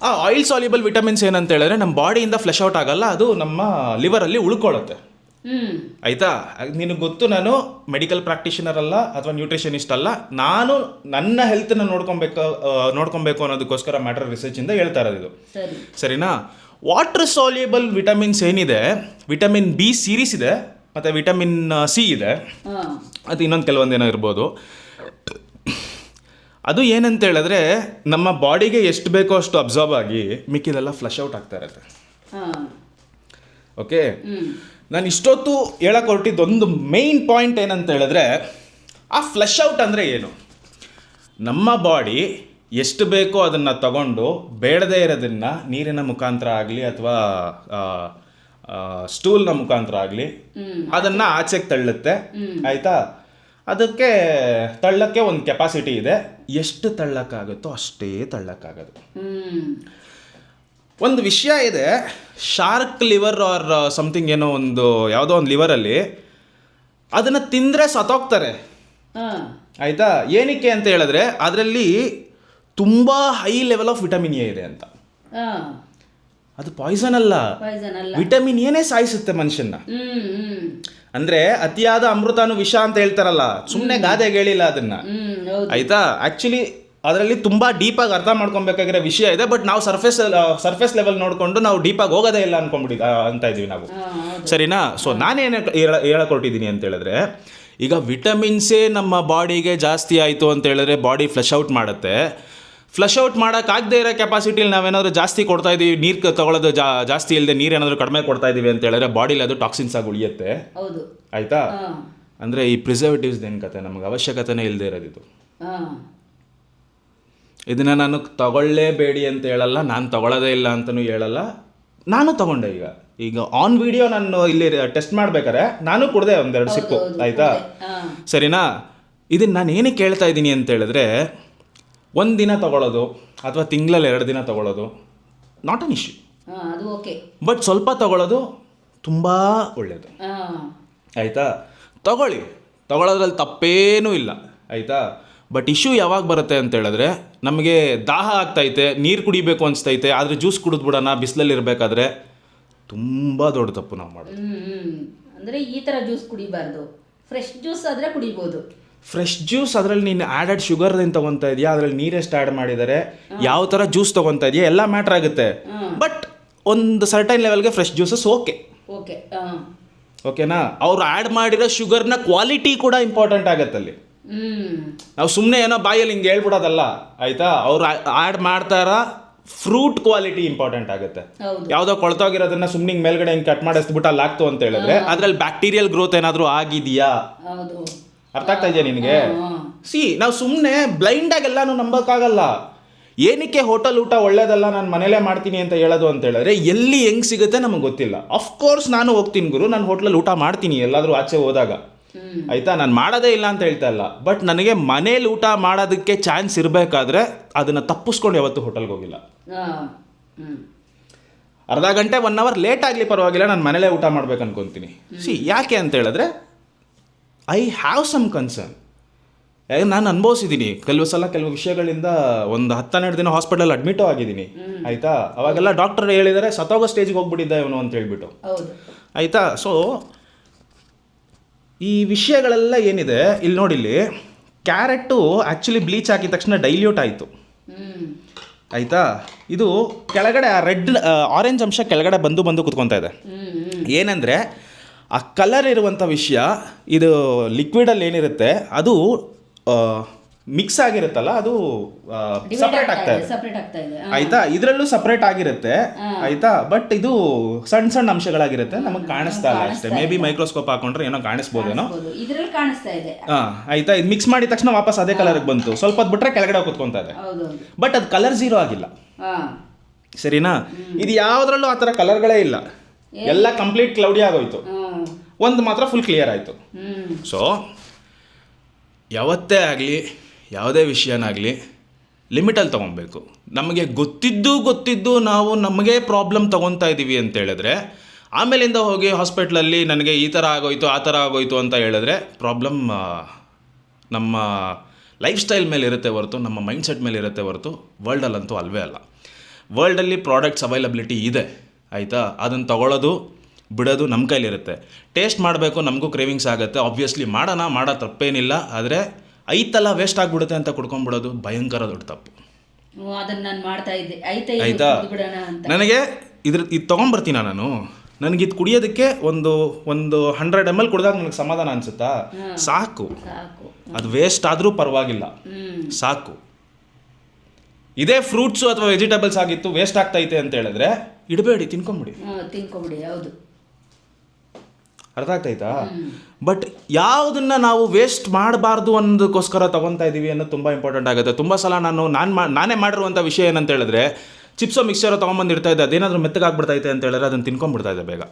ಆ ಆಯಿಲ್ ಸಾಲ್ಯುಬಲ್ ವಿಟಮಿನ್ಸ್ ಏನಂತ ಹೇಳಿದ್ರೆ ನಮ್ಮ ಬಾಡಿಯಿಂದ ಫ್ಲೆಶ್ ಔಟ್ ಆಗಲ್ಲ, ಅದು ನಮ್ಮ ಲಿವರಲ್ಲಿ ಉಳ್ಕೊಳ್ಳುತ್ತೆ. ಆಯಿತಾ? ನಿನಗೆ ಗೊತ್ತು, ನಾನು ಮೆಡಿಕಲ್ ಪ್ರಾಕ್ಟೀಷನರ್ ಅಲ್ಲ ಅಥವಾ ನ್ಯೂಟ್ರಿಷನಿಸ್ಟ್ ಅಲ್ಲ. ನಾನು ನನ್ನ ಹೆಲ್ತನ್ನ ನೋಡ್ಕೊಬೇಕು ಅನ್ನೋದಕ್ಕೋಸ್ಕರ ಮ್ಯಾಟರ್ ರಿಸರ್ಚಿಂದ ಹೇಳ್ತಾ ಇರೋದು ಇದು. ಸರಿನಾ? ವಾಟರ್ ಸಾಲ್ಯುಬಲ್ ವಿಟಮಿನ್ಸ್ ಏನಿದೆ, ವಿಟಮಿನ್ ಬಿ ಸೀರೀಸ್ ಇದೆ ಮತ್ತು ವಿಟಮಿನ್ ಸಿ ಇದೆ, ಅದು ಇನ್ನೊಂದು ಕೆಲವೊಂದೇನೋ ಇರ್ಬೋದು. ಅದು ಏನಂತ ಹೇಳಿದ್ರೆ ನಮ್ಮ ಬಾಡಿಗೆ ಎಷ್ಟು ಬೇಕೋ ಅಷ್ಟು ಅಬ್ಸಾರ್ಬ್ ಆಗಿ ಮಿಕ್ಕಿದೆಲ್ಲ ಫ್ಲಶ್ ಔಟ್ ಆಗ್ತಾ ಇರುತ್ತೆ. ಓಕೆ, ನಾನು ಇಷ್ಟೊತ್ತು ಹೇಳಕ್ಕೆ ಹೊರಟಿದ್ದು ಒಂದು ಮೇಯ್ನ್ ಪಾಯಿಂಟ್ ಏನಂತ ಹೇಳಿದ್ರೆ, ಆ ಫ್ಲಶ್ ಔಟ್ ಅಂದರೆ ಏನು. ನಮ್ಮ ಬಾಡಿ ಎಷ್ಟು ಬೇಕೋ ಅದನ್ನು ತಗೊಂಡು ಬೇಡದೇ ಇರೋದನ್ನು ನೀರಿನ ಮುಖಾಂತರ ಆಗಲಿ ಅಥವಾ ಸ್ಟೂಲ್ನ ಮುಖಾಂತರ ಆಗಲಿ ಅದನ್ನು ಆಚೆಗೆ ತಳ್ಳುತ್ತೆ. ಆಯಿತಾ, ಅದಕ್ಕೆ ತಳ್ಳಕ್ಕೆ ಒಂದು ಕೆಪಾಸಿಟಿ ಇದೆ. ಎಷ್ಟು ತಳ್ಳಕ್ಕಾಗುತ್ತೋ ಅಷ್ಟೇ ತಳ್ಳಕ್ಕಾಗೋದು. ಒಂದು ವಿಷಯ ಇದೆ, ಶಾರ್ಕ್ ಲಿವರ್ ಆರ್ ಸಮಥಿಂಗ್ ಏನೋ ಒಂದು ಯಾವುದೋ ಒಂದು ಲಿವರಲ್ಲಿ ಅದನ್ನು ತಿಂದರೆ ಸತ್ತೋಗ್ತಾರೆ. ಆಯಿತಾ, ಏನಕ್ಕೆ ಅಂತ ಹೇಳಿದ್ರೆ ಅದರಲ್ಲಿ ತುಂಬ high level of vitamin A ಇದೆ ಅಂತ. ಅದು ಪಾಯ್ಸನ್ ಅಲ್ಲ, ವಿಟಮಿನ್ ಎನೇ ಸಾಯಿಸುತ್ತೆ ಮನುಷ್ಯನ. ಅಂದ್ರೆ ಅತಿಯಾದ ಅಮೃತನು ವಿಷ ಅಂತ ಹೇಳ್ತಾರಲ್ಲ, ಸುಮ್ಮನೆ ಗಾದೆಗೆ ಹೇಳಿಲ್ಲ ಅದನ್ನ. ಆಯ್ತಾ, ಆಕ್ಚುಲಿ ಅದರಲ್ಲಿ ತುಂಬಾ ಡೀಪಾಗಿ ಅರ್ಥ ಮಾಡ್ಕೊಬೇಕಾಗಿರೋ ವಿಷಯ ಇದೆ. ಬಟ್ ನಾವು ಸರ್ಫೇಸ್ ಲೆವೆಲ್ ನೋಡಿಕೊಂಡು ನಾವು ಡೀಪಾಗಿ ಹೋಗೋದೇ ಇಲ್ಲ ಅಂತ ಇದೀವಿ ನಾವು. ಸರಿನಾ? ಸೊ ನಾನೇನು ಹೇಳಕೊಟ್ಟಿದ್ದೀನಿ ಅಂತ ಹೇಳಿದ್ರೆ, ಈಗ ವಿಟಮಿನ್ಸೇ ನಮ್ಮ ಬಾಡಿಗೆ ಜಾಸ್ತಿ ಆಯಿತು ಅಂತ ಹೇಳಿದ್ರೆ ಬಾಡಿ ಫ್ಲಶ್ ಔಟ್ ಮಾಡುತ್ತೆ. ಫ್ಲಶ್ ಔಟ್ ಮಾಡೋಕ್ಕಾಗದೇ ಇರೋ ಕೆಪಾಸಿಟಿಲಿ ನಾವೇನಾದರೂ ಜಾಸ್ತಿ ಕೊಡ್ತಾ ಇದ್ದೀವಿ, ನೀರು ತಗೊಳ್ಳೋದು ಜಾಸ್ತಿ ಇಲ್ಲದೆ ನೀರೇನಾದರೂ ಕಡಿಮೆ ಕೊಡ್ತಾ ಇದ್ದೀವಿ ಅಂತ ಹೇಳಿದ್ರೆ ಬಾಡಿಲಿ ಅದು ಟಾಕ್ಸಿನ್ಸ್ ಆಗಿ ಉಳಿಯುತ್ತೆ. ಆಯಿತಾ, ಅಂದರೆ ಈ ಪ್ರಿಸರ್ವೇಟಿವ್ಸ್ ಏನು ಕತೆ, ನಮಗೆ ಅವಶ್ಯಕತೆನೇ ಇಲ್ಲದೆ ಇರೋದಿದು. ಇದನ್ನು ನಾನು ತಗೊಳ್ಳೇಬೇಡಿ ಅಂತ ಹೇಳಲ್ಲ, ನಾನು ತಗೊಳ್ಳೋದೇ ಇಲ್ಲ ಅಂತಲೂ ಹೇಳಲ್ಲ. ನಾನು ತಗೊಂಡೆ. ಈಗ ಆನ್ ವಿಡಿಯೋ ನಾನು ಇಲ್ಲಿ ಟೆಸ್ಟ್ ಮಾಡ್ಬೇಕಾರೆ ನಾನು ಕುಡ್ದೆ ಒಂದೆರಡು ಸಿಪ್ಪು. ಆಯಿತಾ, ಸರಿನಾ? ಇದನ್ನು ನಾನು ಏನಕ್ಕೆ ಕೇಳ್ತಾ ಇದ್ದೀನಿ ಅಂತ ಹೇಳಿದ್ರೆ, ಒಂದು ದಿನ ತಗೊಳ್ಳೋದು ಅಥವಾ ತಿಂಗಳಲ್ಲಿ 2 ದಿನ ತಗೊಳ್ಳೋದು ನಾಟ್ ಅನ್ ಇಶ್ಯೂ. ಬಟ್ ಸ್ವಲ್ಪ ತಗೊಳ್ಳೋದು ತುಂಬ ಒಳ್ಳೆಯದು. ಆಯಿತಾ, ತಗೊಳ್ಳೋದ್ರಲ್ಲಿ ತಪ್ಪೇನೂ ಇಲ್ಲ. ಆಯಿತಾ, ಬಟ್ ಇಶ್ಯೂ ಯಾವಾಗ ಬರುತ್ತೆ ಅಂತ ಹೇಳಿದ್ರೆ, ನಮಗೆ ದಾಹ ಆಗ್ತೈತೆ, ನೀರು ಕುಡಿಬೇಕು ಅನಿಸ್ತೈತೆ, ಆದರೆ ಜ್ಯೂಸ್ ಕುಡಿದ್ಬಿಡೋಣ ಬಿಸಿಲಲ್ಲಿ ಇರಬೇಕಾದ್ರೆ, ತುಂಬ ದೊಡ್ಡ ತಪ್ಪು ನಾವು ಮಾಡೋದು. ಅಂದರೆ ಈ ಥರ ಜ್ಯೂಸ್ ಕುಡಿಬಾರ್ದು. ಫ್ರೆಶ್ ಜ್ಯೂಸ್ ಆದರೆ ಕುಡಿಬೋದು. ಫ್ರೆಶ್ ಜ್ಯೂಸ್ ಅದರಲ್ಲಿ ನೀನು ಆ್ಯಡೆಡ್ ಶುಗರ್ ಏನು ತೊಗೊತಾ ಇದೆಯಾ, ಅದರಲ್ಲಿ ನೀರೆಷ್ಟು ಆ್ಯಡ್ ಮಾಡಿದ್ದಾರೆ, ಯಾವ ಥರ ಜ್ಯೂಸ್ ತೊಗೊತಾ ಇದೆಯಾ ಎಲ್ಲ ಮ್ಯಾಟ್ರ್ ಆಗುತ್ತೆ. ಬಟ್ ಒಂದು ಸರ್ಟೈನ್ ಲೆವೆಲ್ಗೆ ಫ್ರೆಶ್ ಜ್ಯೂಸಸ್ ಓಕೆನಾ. ಅವ್ರು ಆ್ಯಡ್ ಮಾಡಿರೋ ಶುಗರ್ನ ಕ್ವಾಲಿಟಿ ಕೂಡ ಇಂಪಾರ್ಟೆಂಟ್ ಆಗುತ್ತಲ್ಲಿ. ನಾವು ಸುಮ್ಮನೆ ಏನೋ ಬಾಯಲ್ಲಿ ಹಿಂಗೆ ಹೇಳ್ಬಿಡೋದಲ್ಲ. ಆಯಿತಾ, ಅವ್ರು ಆ್ಯಡ್ ಮಾಡ್ತಾರ ಫ್ರೂಟ್ ಕ್ವಾಲಿಟಿ ಇಂಪಾರ್ಟೆಂಟ್ ಆಗುತ್ತೆ. ಯಾವುದೋ ಕೊಳ್ತೋಗಿರೋದನ್ನ ಸುಮ್ಮನೆ ಮೇಲ್ಗಡೆ ಹಿಂಗೆ ಕಟ್ ಮಾಡಿಸ್ಬಿಟ್ಟು ಅಲ್ಲಿ ಆಗ್ತು ಅಂತ ಹೇಳಿದ್ರೆ ಅದ್ರಲ್ಲಿ ಬ್ಯಾಕ್ಟೀರಿಯಲ್ ಗ್ರೋತ್ ಏನಾದರೂ ಆಗಿದೆಯಾ? ಅರ್ಥ ಆಗ್ತಾ ಇದೆಯಾ ನಿನಗೆ? ನಾವು ಸುಮ್ಮನೆ ಬ್ಲೈಂಡಾಗಿ ಎಲ್ಲಾನು ನಂಬೋಕ್ಕಾಗಲ್ಲ. ಏನಕ್ಕೆ ಹೋಟೆಲ್ ಊಟ ಒಳ್ಳೇದಲ್ಲ, ನಾನು ಮನೇಲೇ ಮಾಡ್ತೀನಿ ಅಂತ ಹೇಳೋದು ಅಂತ ಹೇಳಿದ್ರೆ, ಎಲ್ಲಿ ಹೆಂಗೆ ಸಿಗುತ್ತೆ ನಮಗೆ ಗೊತ್ತಿಲ್ಲ. ಅಫ್ಕೋರ್ಸ್ ನಾನು ಹೋಗ್ತೀನಿ ಗುರು, ನಾನು ಹೋಟ್ಲಲ್ಲಿ ಊಟ ಮಾಡ್ತೀನಿ ಎಲ್ಲಾದರೂ ಆಚೆ ಹೋದಾಗ. ಆಯಿತಾ, ನಾನು ಮಾಡೋದೇ ಇಲ್ಲ ಅಂತ ಹೇಳ್ತಾ ಇಲ್ಲ. ಬಟ್ ನನಗೆ ಮನೇಲಿ ಊಟ ಮಾಡೋದಕ್ಕೆ ಚಾನ್ಸ್ ಇರಬೇಕಾದ್ರೆ ಅದನ್ನು ತಪ್ಪಿಸ್ಕೊಂಡು ಯಾವತ್ತೂ ಹೋಟೆಲ್ಗೆ ಹೋಗಿಲ್ಲ. ಅರ್ಧ ಗಂಟೆ 1 ಅವರ್ ಲೇಟ್ ಆಗಲಿ ಪರವಾಗಿಲ್ಲ, ನಾನು ಮನೇಲೇ ಊಟ ಮಾಡ್ಬೇಕು ಅನ್ಕೊತೀನಿ. ಯಾಕೆ ಅಂತ ಹೇಳಿದ್ರೆ ಐ ಹ್ಯಾವ್ ಸಮ್ ಕನ್ಸರ್ನ್. ಯಾಕೆ ನಾನು ಅನುಭವಿಸಿದ್ದೀನಿ ಕೆಲವು ವಿಷಯಗಳಿಂದ. ಒಂದು 10-12 ದಿನ ಹಾಸ್ಪಿಟಲ್ ಅಡ್ಮಿಟು ಆಗಿದ್ದೀನಿ. ಆಯಿತಾ, ಅವಾಗೆಲ್ಲ ಡಾಕ್ಟರ್ ಹೇಳಿದರೆ ಸತ್ತೋಗೋ ಸ್ಟೇಜಿಗೆ ಹೋಗ್ಬಿಟ್ಟಿದ್ದ ಇವನು ಅಂತ ಹೇಳ್ಬಿಟ್ಟು. ಆಯಿತಾ, ಸೊ ಈ ವಿಷಯಗಳೆಲ್ಲ ಏನಿದೆ ಇಲ್ಲಿ ನೋಡಿಲ್ಲಿ, ಕ್ಯಾರೆಟು ಆ್ಯಕ್ಚುಲಿ ಬ್ಲೀಚ್ ಹಾಕಿದ ತಕ್ಷಣ ಡೈಲ್ಯೂಟ್ ಆಯಿತು. ಆಯಿತಾ, ಇದು ಕೆಳಗಡೆ ರೆಡ್ ಆರೆಂಜ್ ಅಂಶ ಕೆಳಗಡೆ ಬಂದು ಕುತ್ಕೊತಾ ಇದೆ. ಏನಂದರೆ ಆ ಕಲರ್ ಇರುವಂಥ ವಿಷಯ, ಇದು ಲಿಕ್ವಿಡಲ್ಲಿ ಏನಿರುತ್ತೆ ಅದು ಮಿಕ್ಸ್ ಆಗಿರುತ್ತಲ್ಲ, ಅದು ಸಪ್ರೇಟ್ ಆಗ್ತಾ ಇದೆ. ಆಯಿತಾ, ಇದರಲ್ಲೂ ಸಪ್ರೇಟ್ ಆಗಿರುತ್ತೆ. ಆಯಿತಾ, ಬಟ್ ಇದು ಸಣ್ಣ ಅಂಶಗಳಾಗಿರುತ್ತೆ, ನಮಗೆ ಕಾಣಿಸ್ತಾ ಇಲ್ಲ ಅಷ್ಟೇ. ಮೇ ಬಿ ಮೈಕ್ರೋಸ್ಕೋಪ್ ಹಾಕೊಂಡ್ರೆ ಏನೋ ಕಾಣಿಸ್ಬೋದೇನೋ. ಆಯಿತಾ, ಇದು ಮಿಕ್ಸ್ ಮಾಡಿದ ತಕ್ಷಣ ವಾಪಸ್ ಅದೇ ಕಲರ್ಗೆ ಬಂತು. ಸ್ವಲ್ಪ ಹೊತ್ತು ಬಿಟ್ರೆ ಕೆಳಗಡೆ ಕುತ್ಕೊತಾ ಇದೆ. ಬಟ್ ಅದು ಕಲರ್ ಝೀರೋ ಆಗಿಲ್ಲ. ಸರಿನಾ? ಇದು ಯಾವುದ್ರಲ್ಲೂ ಆ ಥರ ಕಲರ್ಗಳೇ ಇಲ್ಲ. ಎಲ್ಲ ಕಂಪ್ಲೀಟ್ ಕ್ಲೌಡಿ ಆಗೋಯ್ತು, ಒಂದು ಮಾತ್ರ ಫುಲ್ ಕ್ಲಿಯರ್ ಆಯಿತು. ಸೊ ಯಾವತ್ತೇ ಆಗಲಿ, ಯಾವುದೇ ವಿಷಯನಾಗಲಿ ಲಿಮಿಟಲ್ಲಿ ತೊಗೊಬೇಕು. ನಮಗೆ ಗೊತ್ತಿದ್ದು ನಾವು ನಮಗೆ ಪ್ರಾಬ್ಲಮ್ ತೊಗೊತಾ ಇದ್ದೀವಿ ಅಂತ ಹೇಳಿದ್ರೆ, ಆಮೇಲಿಂದ ಹೋಗಿ ಹಾಸ್ಪಿಟ್ಲಲ್ಲಿ ನನಗೆ ಈ ಥರ ಆಗೋಯ್ತು ಆ ಥರ ಆಗೋಯ್ತು ಅಂತ ಹೇಳಿದ್ರೆ ಪ್ರಾಬ್ಲಮ್ ನಮ್ಮ ಲೈಫ್ ಸ್ಟೈಲ್ ಮೇಲೆ ಇರುತ್ತೆ ಹೊರತು, ನಮ್ಮ ಮೈಂಡ್ಸೆಟ್ ಮೇಲೆ ಇರುತ್ತೆ ಹೊರತು ವರ್ಲ್ಡಲ್ಲಂತೂ ಅಲ್ವೇ ಅಲ್ಲ. ವರ್ಲ್ಡಲ್ಲಿ ಪ್ರಾಡಕ್ಟ್ಸ್ ಅವೈಲಬಿಲಿಟಿ ಇದೆ. ಆಯಿತಾ, ಅದನ್ನು ತೊಗೊಳ್ಳೋದು ಬಿಡೋದು ನಮ್ಮ ಕೈಲಿರುತ್ತೆ. ಟೇಸ್ಟ್ ಮಾಡಬೇಕು, ನಮಗೂ ಕ್ರೇವಿಂಗ್ಸ್ ಆಗುತ್ತೆ, ಆಬ್ವಿಯಸ್ಲಿ ಮಾಡೋ ತಪ್ಪೇನಿಲ್ಲ. ಆದರೆ ಐತಲ್ಲ ವೇಸ್ಟ್ ಆಗಿಬಿಡುತ್ತೆ ಅಂತ ಕುಡ್ಕೊಂಡ್ಬಿಡೋದು ಭಯಂಕರ ದೊಡ್ಡ ತಪ್ಪು. ಆಯಿತಾ, ನನಗೆ ಇದು ತೊಗೊಂಬರ್ತೀನ ನಾನು, ನನಗಿದು ಕುಡಿಯೋದಕ್ಕೆ ಒಂದು 100 ml ಕುಡಿದಾಗ ನನಗೆ ಸಮಾಧಾನ ಅನಿಸುತ್ತಾ? ಸಾಕು. ಅದು ವೇಸ್ಟ್ ಆದರೂ ಪರವಾಗಿಲ್ಲ, ಸಾಕು. ಇದೇ ಫ್ರೂಟ್ಸು ಅಥವಾ ವೆಜಿಟೇಬಲ್ಸ್ ಆಗಿತ್ತು ವೇಸ್ಟ್ ಆಗ್ತೈತೆ ಅಂತ ಹೇಳಿದ್ರೆ ಇಡಬೇಡಿ, ತಿನ್ಕೊಂಬಿಡಿ. ಹೌದು. ಅರ್ಥ ಆಗ್ತಾಯ್ತಾ? ಬಟ್ ಯಾವುದನ್ನು ನಾವು ವೇಸ್ಟ್ ಮಾಡಬಾರ್ದು ಅನ್ನೋದಕ್ಕೋಸ್ಕರ ತೊಗೊತಾ ಇದ್ದೀವಿ ಅನ್ನೋದು ತುಂಬ ಇಂಪಾರ್ಟೆಂಟ್ ಆಗುತ್ತೆ. ತುಂಬ ಸಲ ನಾನೇ ಮಾಡಿರುವಂಥ ವಿಷಯ ಏನಂತ ಹೇಳಿದ್ರೆ, ಚಿಪ್ಸೋ ಮಿಕ್ಸ್ಚರೋ ತೊಗೊಂಬಂದಿರ್ತಾ ಇದ್ದೆ, ಅದೇನಾದರೂ ಮೆತ್ತಗಾಗ್ಬಿಡ್ತೈತೆ ಅಂತ ಹೇಳಿದ್ರೆ ಅದನ್ನು ತಿನ್ಕೊಂಡ್ಬಿಡ್ತಾ ಇದ್ದೆ ಬೇಗ,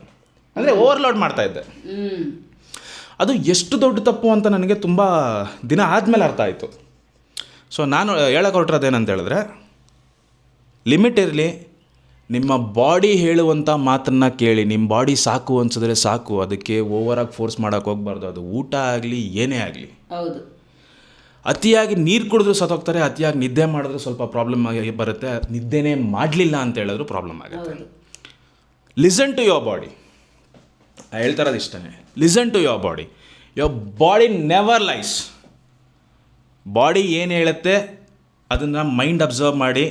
ಅಂದರೆ ಓವರ್ಲೋಡ್ ಮಾಡ್ತಾ ಇದ್ದೆ. ಅದು ಎಷ್ಟು ದೊಡ್ಡ ತಪ್ಪು ಅಂತ ನನಗೆ ತುಂಬ ದಿನ ಆದಮೇಲೆ ಅರ್ಥ ಆಯಿತು. ಸೊ ನಾನು ಹೇಳಕ್ಕೆ ಹೊರಟಿರೋದೇನಂತ ಹೇಳಿದ್ರೆ, ಲಿಮಿಟ್ ಇರಲಿ, ನಿಮ್ಮ ಬಾಡಿ ಹೇಳುವಂಥ ಮಾತನ್ನು ಕೇಳಿ. ನಿಮ್ಮ ಬಾಡಿ ಸಾಕು ಅನ್ಸಿದ್ರೆ ಸಾಕು, ಅದಕ್ಕೆ ಓವರಾಗಿ ಫೋರ್ಸ್ ಮಾಡೋಕ್ಕೆ ಹೋಗ್ಬಾರ್ದು. ಅದು ಊಟ ಆಗಲಿ ಏನೇ ಆಗಲಿ. ಹೌದು. ಅತಿಯಾಗಿ ನೀರು ಕುಡಿದ್ರು ಸತ್ತೋಗ್ತಾರೆ, ಅತಿಯಾಗಿ ನಿದ್ದೆ ಮಾಡಿದ್ರೆ ಸ್ವಲ್ಪ ಪ್ರಾಬ್ಲಮ್ ಆಗಿ ಬರುತ್ತೆ, ನಿದ್ದೆನೇ ಮಾಡಲಿಲ್ಲ ಅಂತ ಹೇಳಿದ್ರು ಪ್ರಾಬ್ಲಮ್ ಆಗುತ್ತೆ. Listen to your body. ಹೇಳ್ತಾ ಇರೋದು ಇಷ್ಟೇ, listen to your body. Your body never lies. Body ಏನು ಹೇಳುತ್ತೆ ಅದನ್ನು ಮೈಂಡ್ ಅಬ್ಸರ್ವ್ ಮಾಡಿ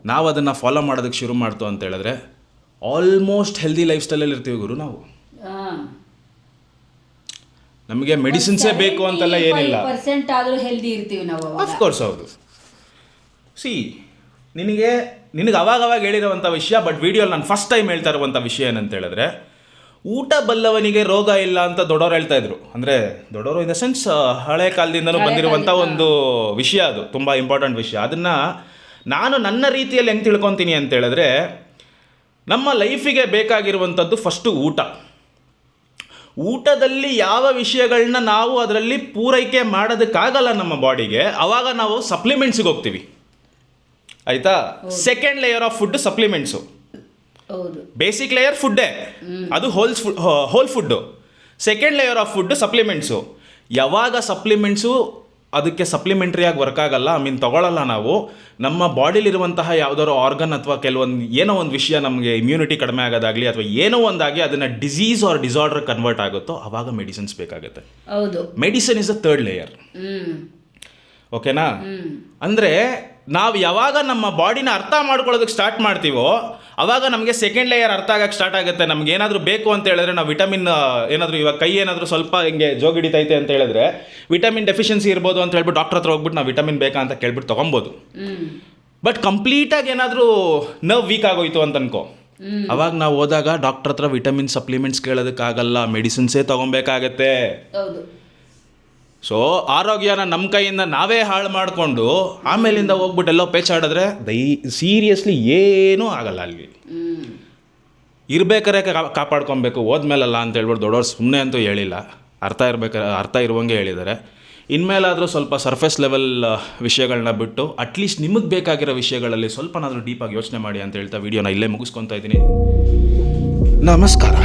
ನಾವು ಅದನ್ನು ಫಾಲೋ ಮಾಡೋದಕ್ಕೆ ಶುರು ಮಾಡ್ತು ಅಂತ ಹೇಳಿದ್ರೆ ಆಲ್ಮೋಸ್ಟ್ ಹೆಲ್ದಿ ಲೈಫ್ ಸ್ಟೈಲಲ್ಲಿ ಇರ್ತೀವಿ ಗುರು ನಾವು. ನಮಗೆ ಮೆಡಿಸಿನ್ಸೇ ಬೇಕು ಅಂತೆಲ್ಲ ಏನಿಲ್ಲ. ಆದರೂ ಹೆಲ್ದಿ ಇರ್ತೀವಿ ನಾವು. ಅಫ್ಕೋರ್ಸ್ ಹೌದು. ನಿನಗೆ ಅವಾಗವಾಗ ಹೇಳಿರೋವಂಥ ವಿಷಯ, ಬಟ್ ವಿಡಿಯೋಲಿ ನಾನು ಫಸ್ಟ್ ಟೈಮ್ ಹೇಳ್ತಾ ಇರುವಂಥ ವಿಷಯ ಏನಂತ ಹೇಳಿದ್ರೆ, ಊಟ ಬಲ್ಲವನಿಗೆ ರೋಗ ಇಲ್ಲ ಅಂತ ದೊಡ್ಡವರು ಹೇಳ್ತಾ ಇದ್ರು. ಅಂದರೆ ದೊಡ್ಡವರು ಇನ್ ದ ಸೆನ್ಸ್ ಹಳೆ ಕಾಲದಿಂದನೂ ಬಂದಿರುವಂಥ ಒಂದು ವಿಷಯ, ಅದು ತುಂಬ ಇಂಪಾರ್ಟೆಂಟ್ ವಿಷಯ. ಅದನ್ನು ನಾನು ನನ್ನ ರೀತಿಯಲ್ಲಿ ಹೆಂಗೆ ತಿಳ್ಕೊತೀನಿ ಅಂತ ಹೇಳಿದ್ರೆ, ನಮ್ಮ ಲೈಫಿಗೆ ಬೇಕಾಗಿರುವಂಥದ್ದು ಫಸ್ಟು ಊಟ. ಊಟದಲ್ಲಿ ಯಾವ ವಿಷಯಗಳನ್ನ ನಾವು ಅದರಲ್ಲಿ ಪೂರೈಕೆ ಮಾಡೋದಕ್ಕಾಗಲ್ಲ ನಮ್ಮ ಬಾಡಿಗೆ, ಆವಾಗ ನಾವು ಸಪ್ಲಿಮೆಂಟ್ಸಿಗೆ ಹೋಗ್ತೀವಿ. ಆಯಿತಾ? Second layer of food supplements. Basic layer ಫುಡ್ಡೇ, ಅದು whole food. Second layer of food supplements. ಯಾವಾಗ ಸಪ್ಲಿಮೆಂಟ್ಸು ಅದಕ್ಕೆ ಸಪ್ಲಿಮೆಂಟ್ರಿಯಾಗಿ ವರ್ಕ್ ಆಗಲ್ಲ, ತೊಗೊಳ್ಳಲ್ಲ ನಾವು, ನಮ್ಮ ಬಾಡಿಲಿರುವಂತಹ ಯಾವುದಾದ್ರು ಆರ್ಗನ್ ಅಥವಾ ಏನೋ ಒಂದು ವಿಷಯ ನಮಗೆ ಇಮ್ಯುನಿಟಿ ಕಡಿಮೆ ಆಗೋದಾಗಲಿ ಅಥವಾ ಏನೋ ಒಂದಾಗಿ ಅದನ್ನು ಡಿಸೀಸ್ ಆರ್ ಡಿಸಾರ್ಡರ್ ಕನ್ವರ್ಟ್ ಆಗುತ್ತೋ ಆವಾಗ ಮೆಡಿಸಿನ್ಸ್ ಬೇಕಾಗುತ್ತೆ. ಹೌದು. Medicine is a third layer. ಓಕೆನಾ? ಅಂದರೆ ನಾವು ಯಾವಾಗ ನಮ್ಮ ಬಾಡಿನ ಅರ್ಥ ಮಾಡ್ಕೊಳ್ಳೋದಕ್ಕೆ ಸ್ಟಾರ್ಟ್ ಮಾಡ್ತೀವೋ ಆವಾಗ ನಮಗೆ ಸೆಕೆಂಡ್ ಲೇಯರ್ ಅರ್ಥ ಆಗಕ್ಕೆ ಸ್ಟಾರ್ಟ್ ಆಗುತ್ತೆ. ನಮ್ಗೆ ಏನಾದರೂ ಬೇಕು ಅಂತ ಹೇಳಿದ್ರೆ, ನಾವು ವಿಟಮಿನ್ ಏನಾದರೂ ಇವಾಗ ಕೈ ಏನಾದರೂ ಸ್ವಲ್ಪ ಹಿಂಗೆ ಜೋಗಿಡಿತೈತೆ ಅಂತ ಹೇಳಿದ್ರೆ ವಿಟಮಿನ್ ಡೆಫಿಷಿಯನ್ಸಿ ಇರ್ಬೋದು ಅಂತ ಹೇಳ್ಬಿಟ್ಟು ಡಾಕ್ಟರ್ ಹತ್ರ ಹೋಗ್ಬಿಟ್ಟು ನಾವು ವಿಟಮಿನ್ ಬೇಕಾ ಅಂತ ಕೇಳ್ಬಿಟ್ಟು ತೊಗೊಬೋದು. ಬಟ್ ಕಂಪ್ಲೀಟಾಗಿ ಏನಾದರೂ ನರ್ವ್ ವೀಕ್ ಆಗೋಯ್ತು ಅಂತ ಅನ್ಕೋ, ಅವಾಗ ನಾವು ಹೋದಾಗ ಡಾಕ್ಟರ್ ಹತ್ರ ವಿಟಮಿನ್ ಸಪ್ಲಿಮೆಂಟ್ಸ್ ಕೇಳೋದಕ್ಕಾಗಲ್ಲ, ಮೆಡಿಸಿನ್ಸೇ ತೊಗೊಬೇಕಾಗತ್ತೆ. ಸೊ ಆರೋಗ್ಯನ ನಮ್ಮ ಕೈಯಿಂದ ನಾವೇ ಹಾಳು ಮಾಡಿಕೊಂಡು ಆಮೇಲಿಂದ ಹೋಗ್ಬಿಟ್ಟು ಎಲ್ಲೋ ಪೇಚಾಡಿದ್ರೆ ಸೀರಿಯಸ್ಲಿ ಏನೂ ಆಗಲ್ಲ. ಅಲ್ಲಿ ಇರ್ಬೇಕಾರೆ ಕಾಪಾಡ್ಕೊಬೇಕು, ಹೋದ್ಮೇಲಲ್ಲ ಅಂತ ಹೇಳ್ಬಿಟ್ಟು ದೊಡ್ಡವ್ರು ಸುಮ್ಮನೆ ಅಂತೂ ಹೇಳಿಲ್ಲ, ಅರ್ಥ ಇರುವಂಗೆ ಹೇಳಿದ್ದಾರೆ. ಇನ್ಮೇಲಾದರೂ ಸ್ವಲ್ಪ ಸರ್ಫೇಸ್ ಲೆವೆಲ್ ವಿಷಯಗಳನ್ನ ಬಿಟ್ಟು ಅಟ್ಲೀಸ್ಟ್ ನಿಮಗೆ ಬೇಕಾಗಿರೋ ವಿಷಯಗಳಲ್ಲಿ ಸ್ವಲ್ಪನಾದರೂ ಡೀಪಾಗಿ ಯೋಚನೆ ಮಾಡಿ ಅಂತ ಹೇಳ್ತಾ ವಿಡಿಯೋನ ಇಲ್ಲೇ ಮುಗಿಸ್ಕೊತಾ ಇದ್ದೀನಿ. ನಮಸ್ಕಾರ.